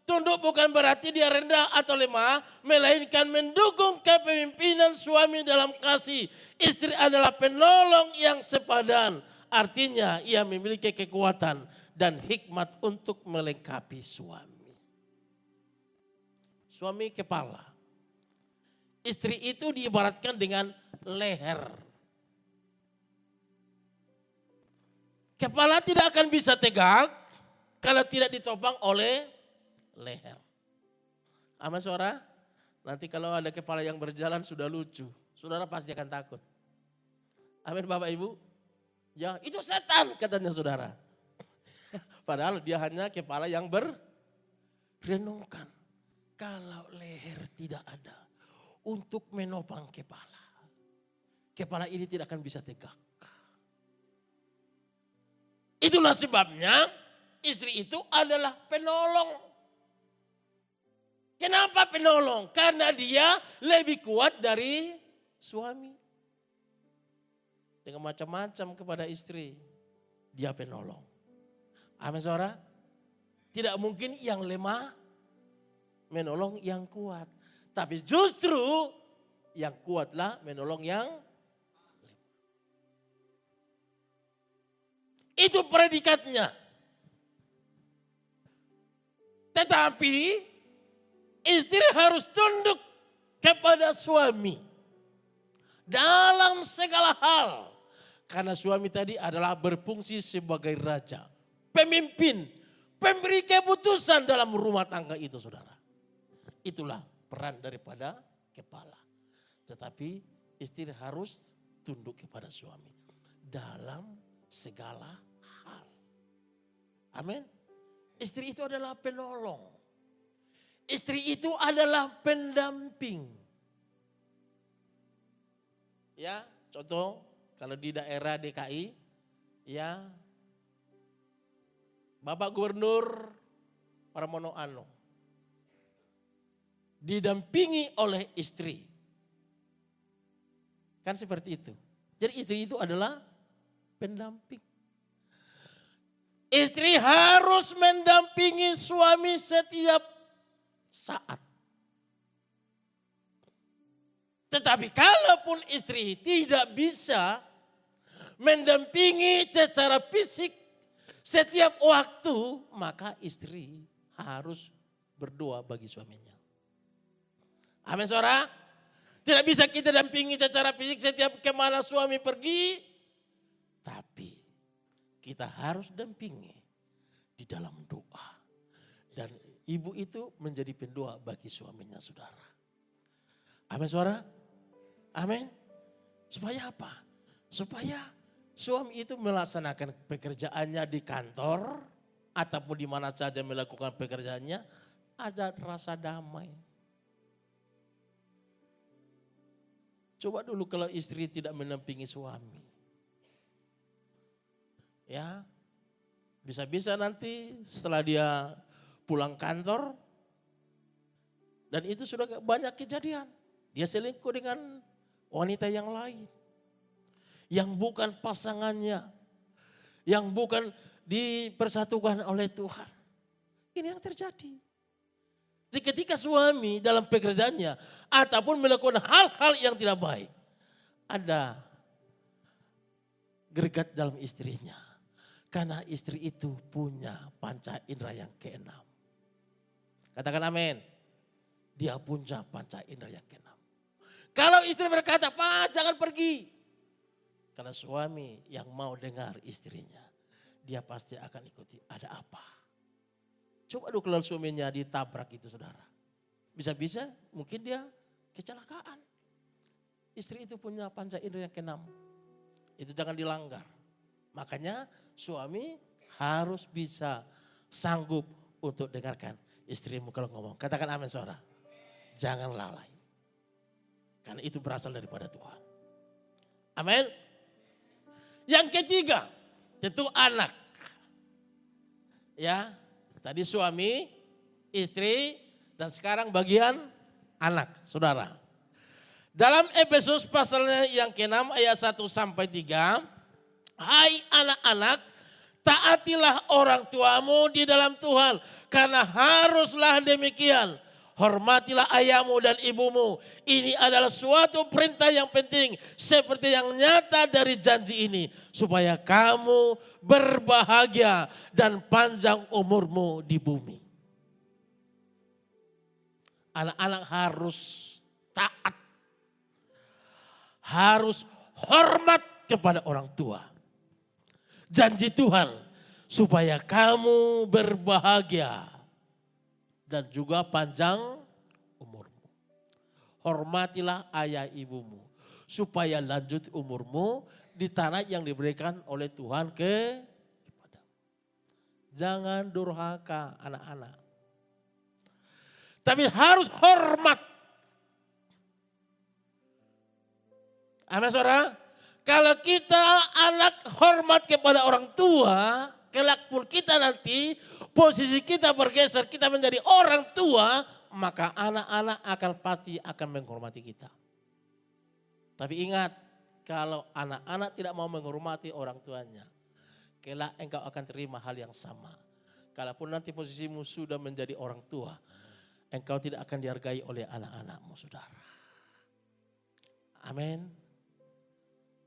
Tunduk bukan berarti dia rendah atau lemah, melainkan mendukung kepemimpinan suami dalam kasih. Istri adalah penolong yang sepadan. Artinya ia memiliki kekuatan dan hikmat untuk melengkapi suami. Suami kepala. Istri itu diibaratkan dengan leher. Kepala tidak akan bisa tegak kalau tidak ditopang oleh leher. Aman saudara? Nanti kalau ada kepala yang berjalan sudah lucu. Saudara pasti akan takut. Amin Bapak Ibu. Ya itu setan katanya saudara. Padahal dia hanya kepala yang renungkan. Kalau leher tidak ada, untuk menopang kepala. Kepala ini tidak akan bisa tegak. Itulah sebabnya istri itu adalah penolong. Kenapa penolong? Karena dia lebih kuat dari suami. Dengan macam-macam kepada istri, dia penolong. Amin saudara. Tidak mungkin yang lemah menolong yang kuat. Tapi justru yang kuatlah menolong yang lemah. Itu predikatnya. Tetapi istri harus tunduk kepada suami dalam segala hal. Karena suami tadi adalah berfungsi sebagai raja, pemimpin, pemberi keputusan dalam rumah tangga itu saudara. Itulah peran daripada kepala. Tetapi istri harus tunduk kepada suami dalam segala hal. Amin. Istri itu adalah penolong. Istri itu adalah pendamping. Ya, contoh kalau di daerah DKI, ya Bapak Gubernur Pramono Anung didampingi oleh istri. Kan seperti itu. Jadi istri itu adalah pendamping. Istri harus mendampingi suami setiap saat. Tetapi kalaupun istri tidak bisa mendampingi secara fisik setiap waktu, maka istri harus berdoa bagi suaminya. Amin saudara. Tidak bisa kita dampingi secara fisik setiap kemana suami pergi. Tapi kita harus dampingi di dalam doa. Dan ibu itu menjadi pendoa bagi suaminya saudara. Amin saudara. Amin. Supaya apa? Supaya suami itu melaksanakan pekerjaannya di kantor ataupun di mana saja melakukan pekerjaannya, ada rasa damai. Coba dulu kalau istri tidak mendampingi suami. Ya, bisa-bisa nanti setelah dia pulang kantor, dan itu sudah banyak kejadian. Dia selingkuh dengan wanita yang lain. Yang bukan pasangannya. Yang bukan dipersatukan oleh Tuhan. Ini yang terjadi. Jadi ketika suami dalam pekerjaannya ataupun melakukan hal-hal yang tidak baik. Ada gregat dalam istrinya. Karena istri itu punya panca indera yang keenam. Katakan amin. Dia punya panca indera yang keenam. Kalau istri berkata, Pak jangan pergi. Kalau suami yang mau dengar istrinya, dia pasti akan ikuti. Ada apa? Coba dulu kalau suaminya ditabrak itu saudara. Bisa-bisa mungkin dia kecelakaan. Istri itu punya panca indera yang keenam. Itu jangan dilanggar. Makanya suami harus bisa sanggup untuk dengarkan istrimu kalau ngomong. Katakan amin saudara. Jangan lalai. Karena itu berasal daripada Tuhan. Amin. Yang ketiga, tentu anak. Ya, tadi suami, istri, dan sekarang bagian anak, saudara. Dalam Efesus pasalnya yang ke-6 ayat 1 sampai 3. Hai anak-anak, taatilah orang tuamu di dalam Tuhan. Karena haruslah demikian. Hormatilah ayahmu dan ibumu. Ini adalah suatu perintah yang penting. Seperti yang nyata dari janji ini. Supaya kamu berbahagia dan panjang umurmu di bumi. Anak-anak harus taat. Harus hormat kepada orang tua. Janji Tuhan. Supaya kamu berbahagia. Dan juga panjang umurmu. Hormatilah ayah ibumu. Supaya lanjut umurmu di tanah yang diberikan oleh Tuhan kepadamu. Jangan durhaka anak-anak. Tapi harus hormat. Amin saudara. Kalau kita anak hormat kepada orang tua, kelak pun kita nanti posisi kita bergeser, kita menjadi orang tua, maka anak-anak pasti akan menghormati kita. Tapi ingat, kalau anak-anak tidak mau menghormati orang tuanya, kelak engkau akan terima hal yang sama. Kalaupun nanti posisimu sudah menjadi orang tua, engkau tidak akan dihargai oleh anak-anakmu, saudara. Amin.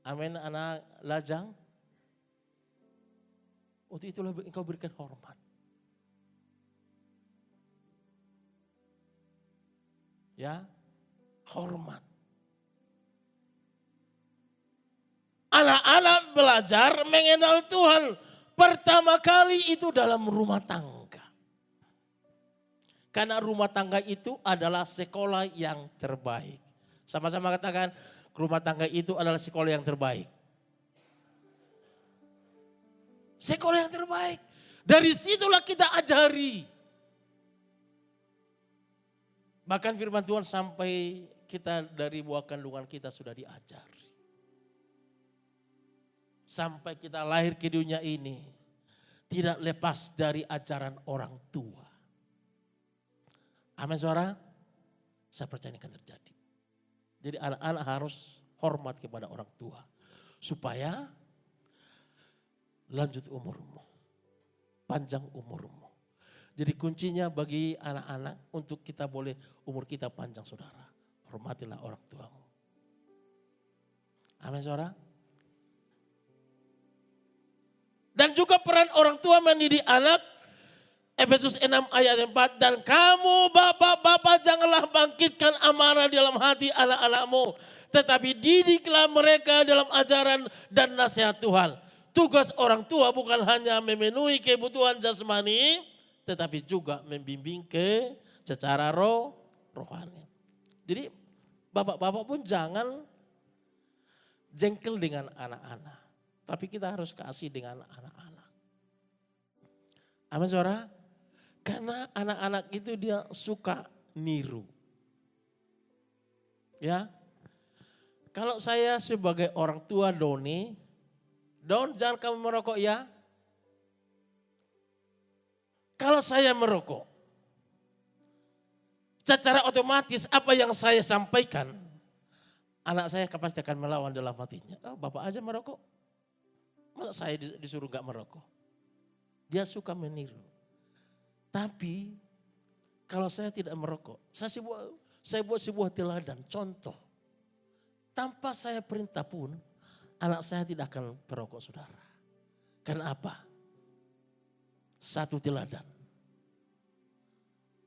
Amin, anak lajang. Untuk itulah engkau berikan hormat. Ya, hormat. Anak-anak belajar mengenal Tuhan. Pertama kali itu dalam rumah tangga. Karena rumah tangga itu adalah sekolah yang terbaik. Sama-sama katakan, rumah tangga itu adalah sekolah yang terbaik. Sekolah yang terbaik. Dari situlah kita ajari. Bahkan firman Tuhan sampai kita dari buah kandungan kita sudah diajari. Sampai kita lahir ke dunia ini tidak lepas dari ajaran orang tua. Amin saudara, saya percaya ini akan terjadi. Jadi anak-anak harus hormat kepada orang tua. Supaya lanjut umurmu, panjang umurmu. Jadi kuncinya bagi anak-anak untuk kita boleh umur kita panjang saudara. Hormatilah orang tuamu. Amin saudara. Dan juga peran orang tua mendidik anak. Efesus 6 ayat 4. Dan kamu bapak-bapak janganlah bangkitkan amarah dalam hati anak-anakmu. Tetapi didiklah mereka dalam ajaran dan nasihat Tuhan. Tugas orang tua bukan hanya memenuhi kebutuhan jasmani. Tetapi juga membimbing ke secara rohani. Jadi bapak-bapak pun jangan jengkel dengan anak-anak. Tapi kita harus kasih dengan anak-anak. Amin saudara. Karena anak-anak itu dia suka niru. Ya. Kalau saya sebagai orang tua Doni, Don jangan kamu merokok ya. Kalau saya merokok, secara otomatis apa yang saya sampaikan, anak saya pasti akan melawan dalam hatinya. Oh, bapak aja merokok. Masa saya disuruh gak merokok? Dia suka meniru. Tapi kalau saya tidak merokok, saya buat sebuah teladan, contoh. Tanpa saya perintah pun, anak saya tidak akan merokok saudara. Karena apa? Satu teladan.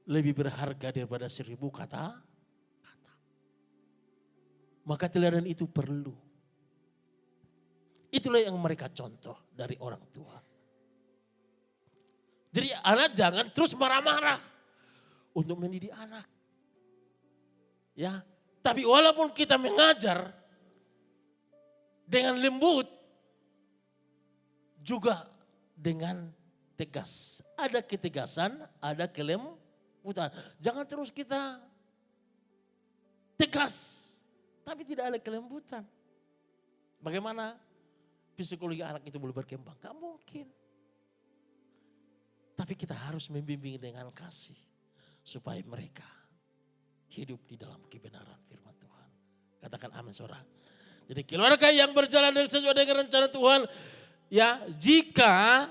Lebih berharga daripada 1000 kata. Maka teladan itu perlu. Itulah yang mereka contoh dari orang tua. Jadi anak jangan terus marah-marah untuk mendidik anak. Ya, tapi walaupun kita mengajar dengan lembut, juga dengan tegas. Ada ketegasan, ada kelembutan. Jangan terus kita tegas, tapi tidak ada kelembutan. Bagaimana psikologi anak itu boleh berkembang? Gak mungkin. Tapi kita harus membimbing dengan kasih. Supaya mereka hidup di dalam kebenaran firman Tuhan. Katakan amin saudara. Jadi keluarga yang berjalan sesuai dengan rencana Tuhan. Ya, jika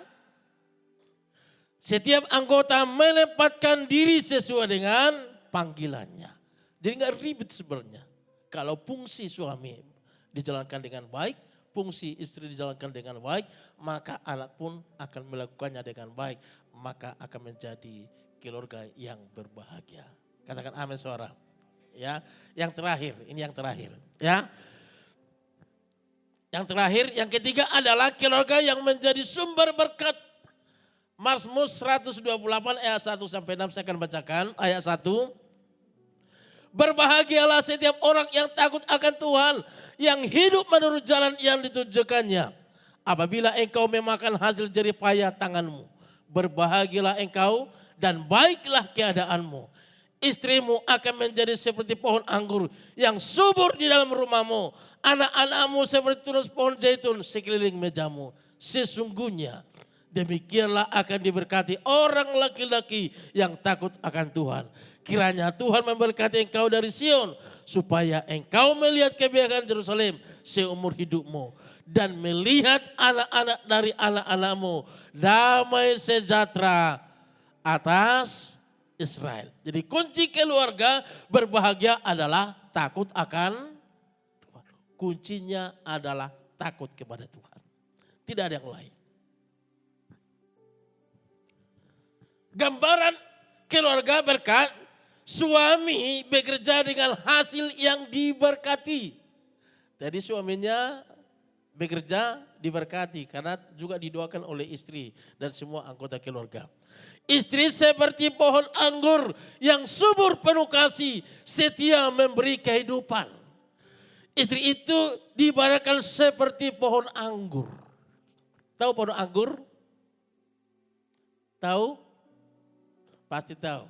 setiap anggota menempatkan diri sesuai dengan panggilannya. Jadi gak ribet sebenarnya. Kalau fungsi suami dijalankan dengan baik, fungsi istri dijalankan dengan baik, maka anak pun akan melakukannya dengan baik. Maka akan menjadi keluarga yang berbahagia. Katakan amin saudara. Ya, yang terakhir, ini yang terakhir. Ya, yang terakhir, yang ketiga adalah keluarga yang menjadi sumber berkat. Mazmur 128 ayat 1 sampai 6 saya akan bacakan ayat 1. Berbahagialah setiap orang yang takut akan Tuhan, yang hidup menurut jalan yang ditujukannya. Apabila engkau memakan hasil jerih payah tanganmu, berbahagialah engkau dan baiklah keadaanmu. Istrimu akan menjadi seperti pohon anggur yang subur di dalam rumahmu. Anak-anakmu seperti tunas pohon zaitun sekeliling mejamu. Sesungguhnya demikianlah akan diberkati orang laki-laki yang takut akan Tuhan. Kiranya Tuhan memberkati engkau dari Sion, supaya engkau melihat kebiasaan Yerusalem seumur hidupmu. Dan melihat anak-anak dari anak-anakmu, damai sejahtera atas Israel. Jadi kunci keluarga berbahagia adalah takut akan Tuhan. Kuncinya adalah takut kepada Tuhan. Tidak ada yang lain. Gambaran keluarga berkat, suami bekerja dengan hasil yang diberkati. Jadi suaminya bekerja diberkati karena juga didoakan oleh istri dan semua anggota keluarga. Istri seperti pohon anggur yang subur penuh kasih, setia memberi kehidupan. Istri itu diibaratkan seperti pohon anggur. Tahu pohon anggur? Tahu? Pasti tahu.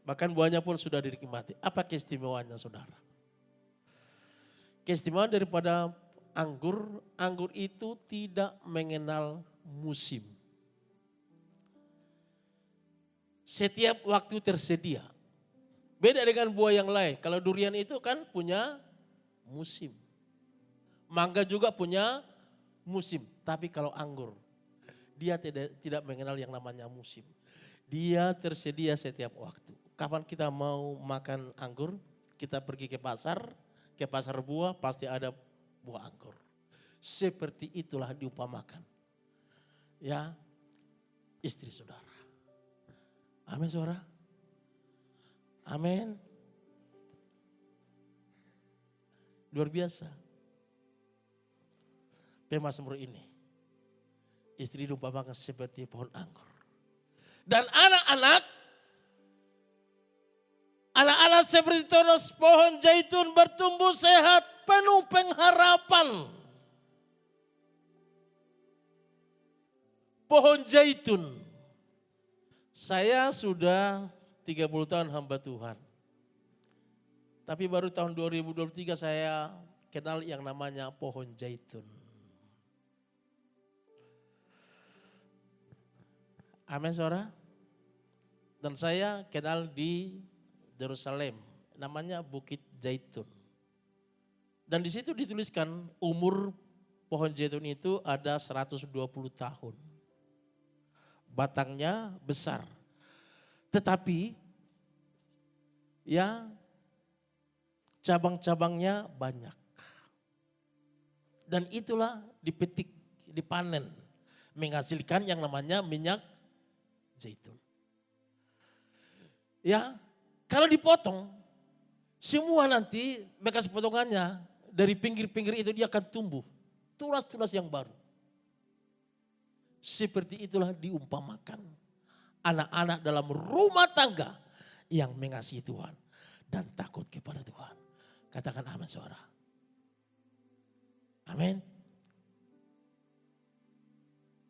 Bahkan buahnya pun sudah dinikmati. Apa keistimewaannya saudara? Keistimewaan daripada anggur, anggur itu tidak mengenal musim. Setiap waktu tersedia. Beda dengan buah yang lain. Kalau durian itu kan punya musim. Mangga juga punya musim. Tapi kalau anggur, dia tidak mengenal yang namanya musim. Dia tersedia setiap waktu. Kapan kita mau makan anggur, kita pergi ke pasar buah pasti ada buah anggur. Seperti itulah diumpamakan. Ya, istri saudara. Amin saudara. Amin. Luar biasa. Pemazmur ini. Istri diumpamakan seperti pohon anggur. Dan anak-anak seperti tunas pohon zaitun bertumbuh sehat, penuh pengharapan. Pohon zaitun. Saya sudah 30 tahun hamba Tuhan. Tapi baru tahun 2023 saya kenal yang namanya pohon zaitun. Amin saudara. Dan saya kenal di Yerusalem, namanya Bukit Zaitun. Dan di situ dituliskan umur pohon zaitun itu ada 120 tahun. Batangnya besar. Tetapi ya cabang-cabangnya banyak. Dan itulah dipetik, dipanen. Menghasilkan yang namanya minyak zaitun. Ya, kalau dipotong, semua nanti bekas potongannya dari pinggir-pinggir itu dia akan tumbuh. Tunas-tunas yang baru. Seperti itulah diumpamakan anak-anak dalam rumah tangga yang mengasihi Tuhan dan takut kepada Tuhan. Katakan amin saudara. Amin.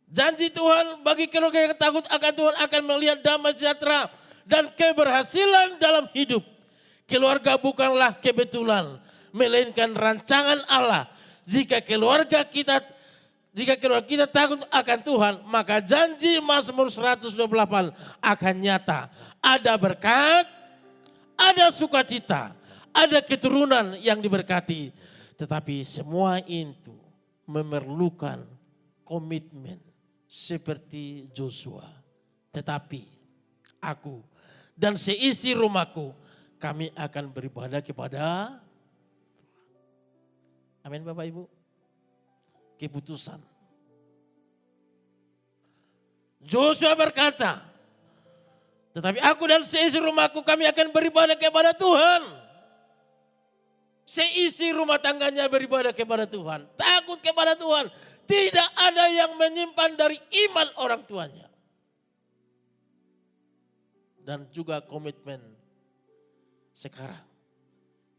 Janji Tuhan bagi keluarga yang takut akan Tuhan akan melihat damai sejahtera dan keberhasilan dalam hidup. Keluarga bukanlah kebetulan, melainkan rancangan Allah. Jika keluarga kita takut akan Tuhan, maka janji Mazmur 128 akan nyata. Ada berkat, ada sukacita, ada keturunan yang diberkati. Tetapi semua itu memerlukan komitmen seperti Joshua. Tetapi aku dan seisi rumahku, kami akan beribadah kepada Tuhan. Amin Bapak Ibu. Keputusan. Joshua berkata, tetapi aku dan seisi rumahku kami akan beribadah kepada Tuhan. Seisi rumah tangganya beribadah kepada Tuhan. Takut kepada Tuhan. Tidak ada yang menyimpan dari iman orang tuanya. Dan juga komitmen sekarang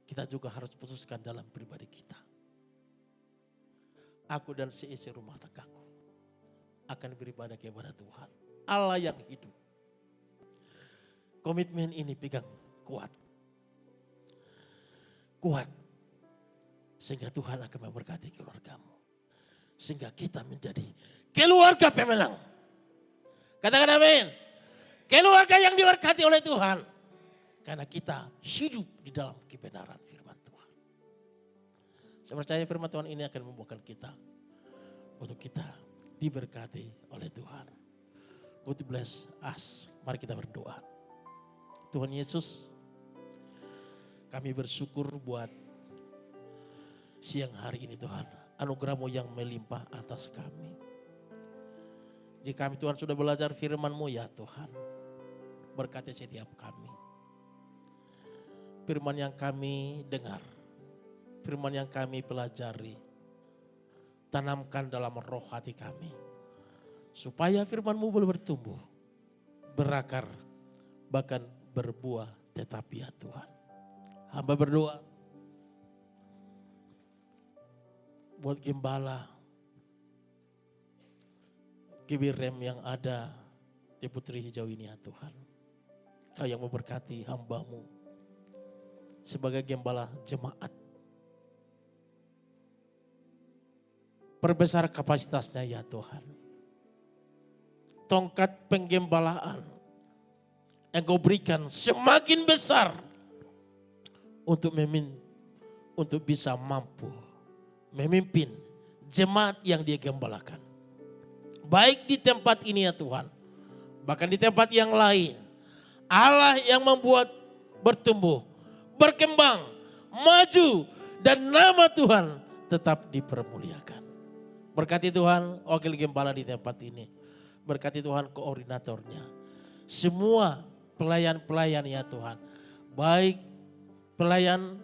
kita juga harus putuskan dalam pribadi kita. Aku dan seisi rumah tanggaku akan beribadah kepada Tuhan. Allah yang hidup. Komitmen ini pegang kuat. Kuat. Sehingga Tuhan akan memberkati keluargamu. Sehingga kita menjadi keluarga pemenang. Katakan amin. Keluarga yang diberkati oleh Tuhan. Karena kita hidup di dalam kebenaran firman Tuhan. Saya percaya firman Tuhan ini akan membuahkan kita. Untuk kita diberkati oleh Tuhan. God bless us. Mari kita berdoa. Tuhan Yesus, kami bersyukur buat siang hari ini Tuhan. Anugerah-Mu yang melimpah atas kami. Jika kami Tuhan sudah belajar firman-Mu ya Tuhan. Berkati setiap kami. Firman yang kami dengar. Firman yang kami pelajari. Tanamkan dalam roh hati kami. Supaya firman-Mu boleh bertumbuh. Berakar. Bahkan berbuah tetapi ya Tuhan. Hamba berdoa. Buat gembala, GBREM yang ada di Putri Hijau ini ya Tuhan. Kau yang memberkati hamba-Mu sebagai gembala jemaat. Perbesar kapasitasnya ya Tuhan. Tongkat penggembalaan yang Kau berikan semakin besar untuk bisa mampu memimpin jemaat yang Dia gembalakan. Baik di tempat ini ya Tuhan. Bahkan di tempat yang lain. Allah yang membuat bertumbuh, berkembang, maju. Dan nama Tuhan tetap dipermuliakan. Berkati Tuhan wakil gembala di tempat ini. Berkati Tuhan koordinatornya. Semua pelayan-pelayan ya Tuhan. Baik pelayan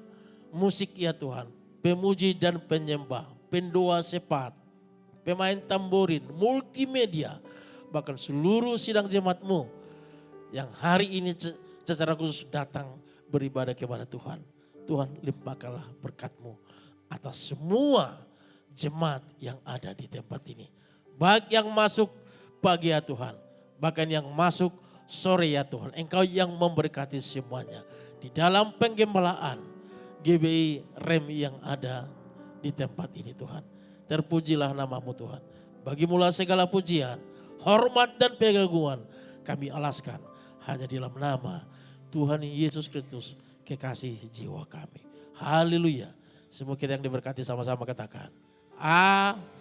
musik ya Tuhan. Pemuji dan penyembah, pendoa sepat, pemain tamborin, multimedia, bahkan seluruh sidang jemaat-Mu yang hari ini secara khusus datang beribadah kepada Tuhan. Tuhan limpahkanlah berkat-Mu atas semua jemaat yang ada di tempat ini. Baik yang masuk pagi ya Tuhan, bahkan yang masuk sore ya Tuhan. Engkau yang memberkati semuanya di dalam penggembalaan. GBI REM yang ada di tempat ini Tuhan. Terpujilah nama-Mu Tuhan. Bagi-Mulah segala pujian, hormat dan pengagungan kami alaskan hanya di dalam nama Tuhan Yesus Kristus, kekasih jiwa kami. Haleluya. Semua kita yang diberkati sama-sama katakan. Amin.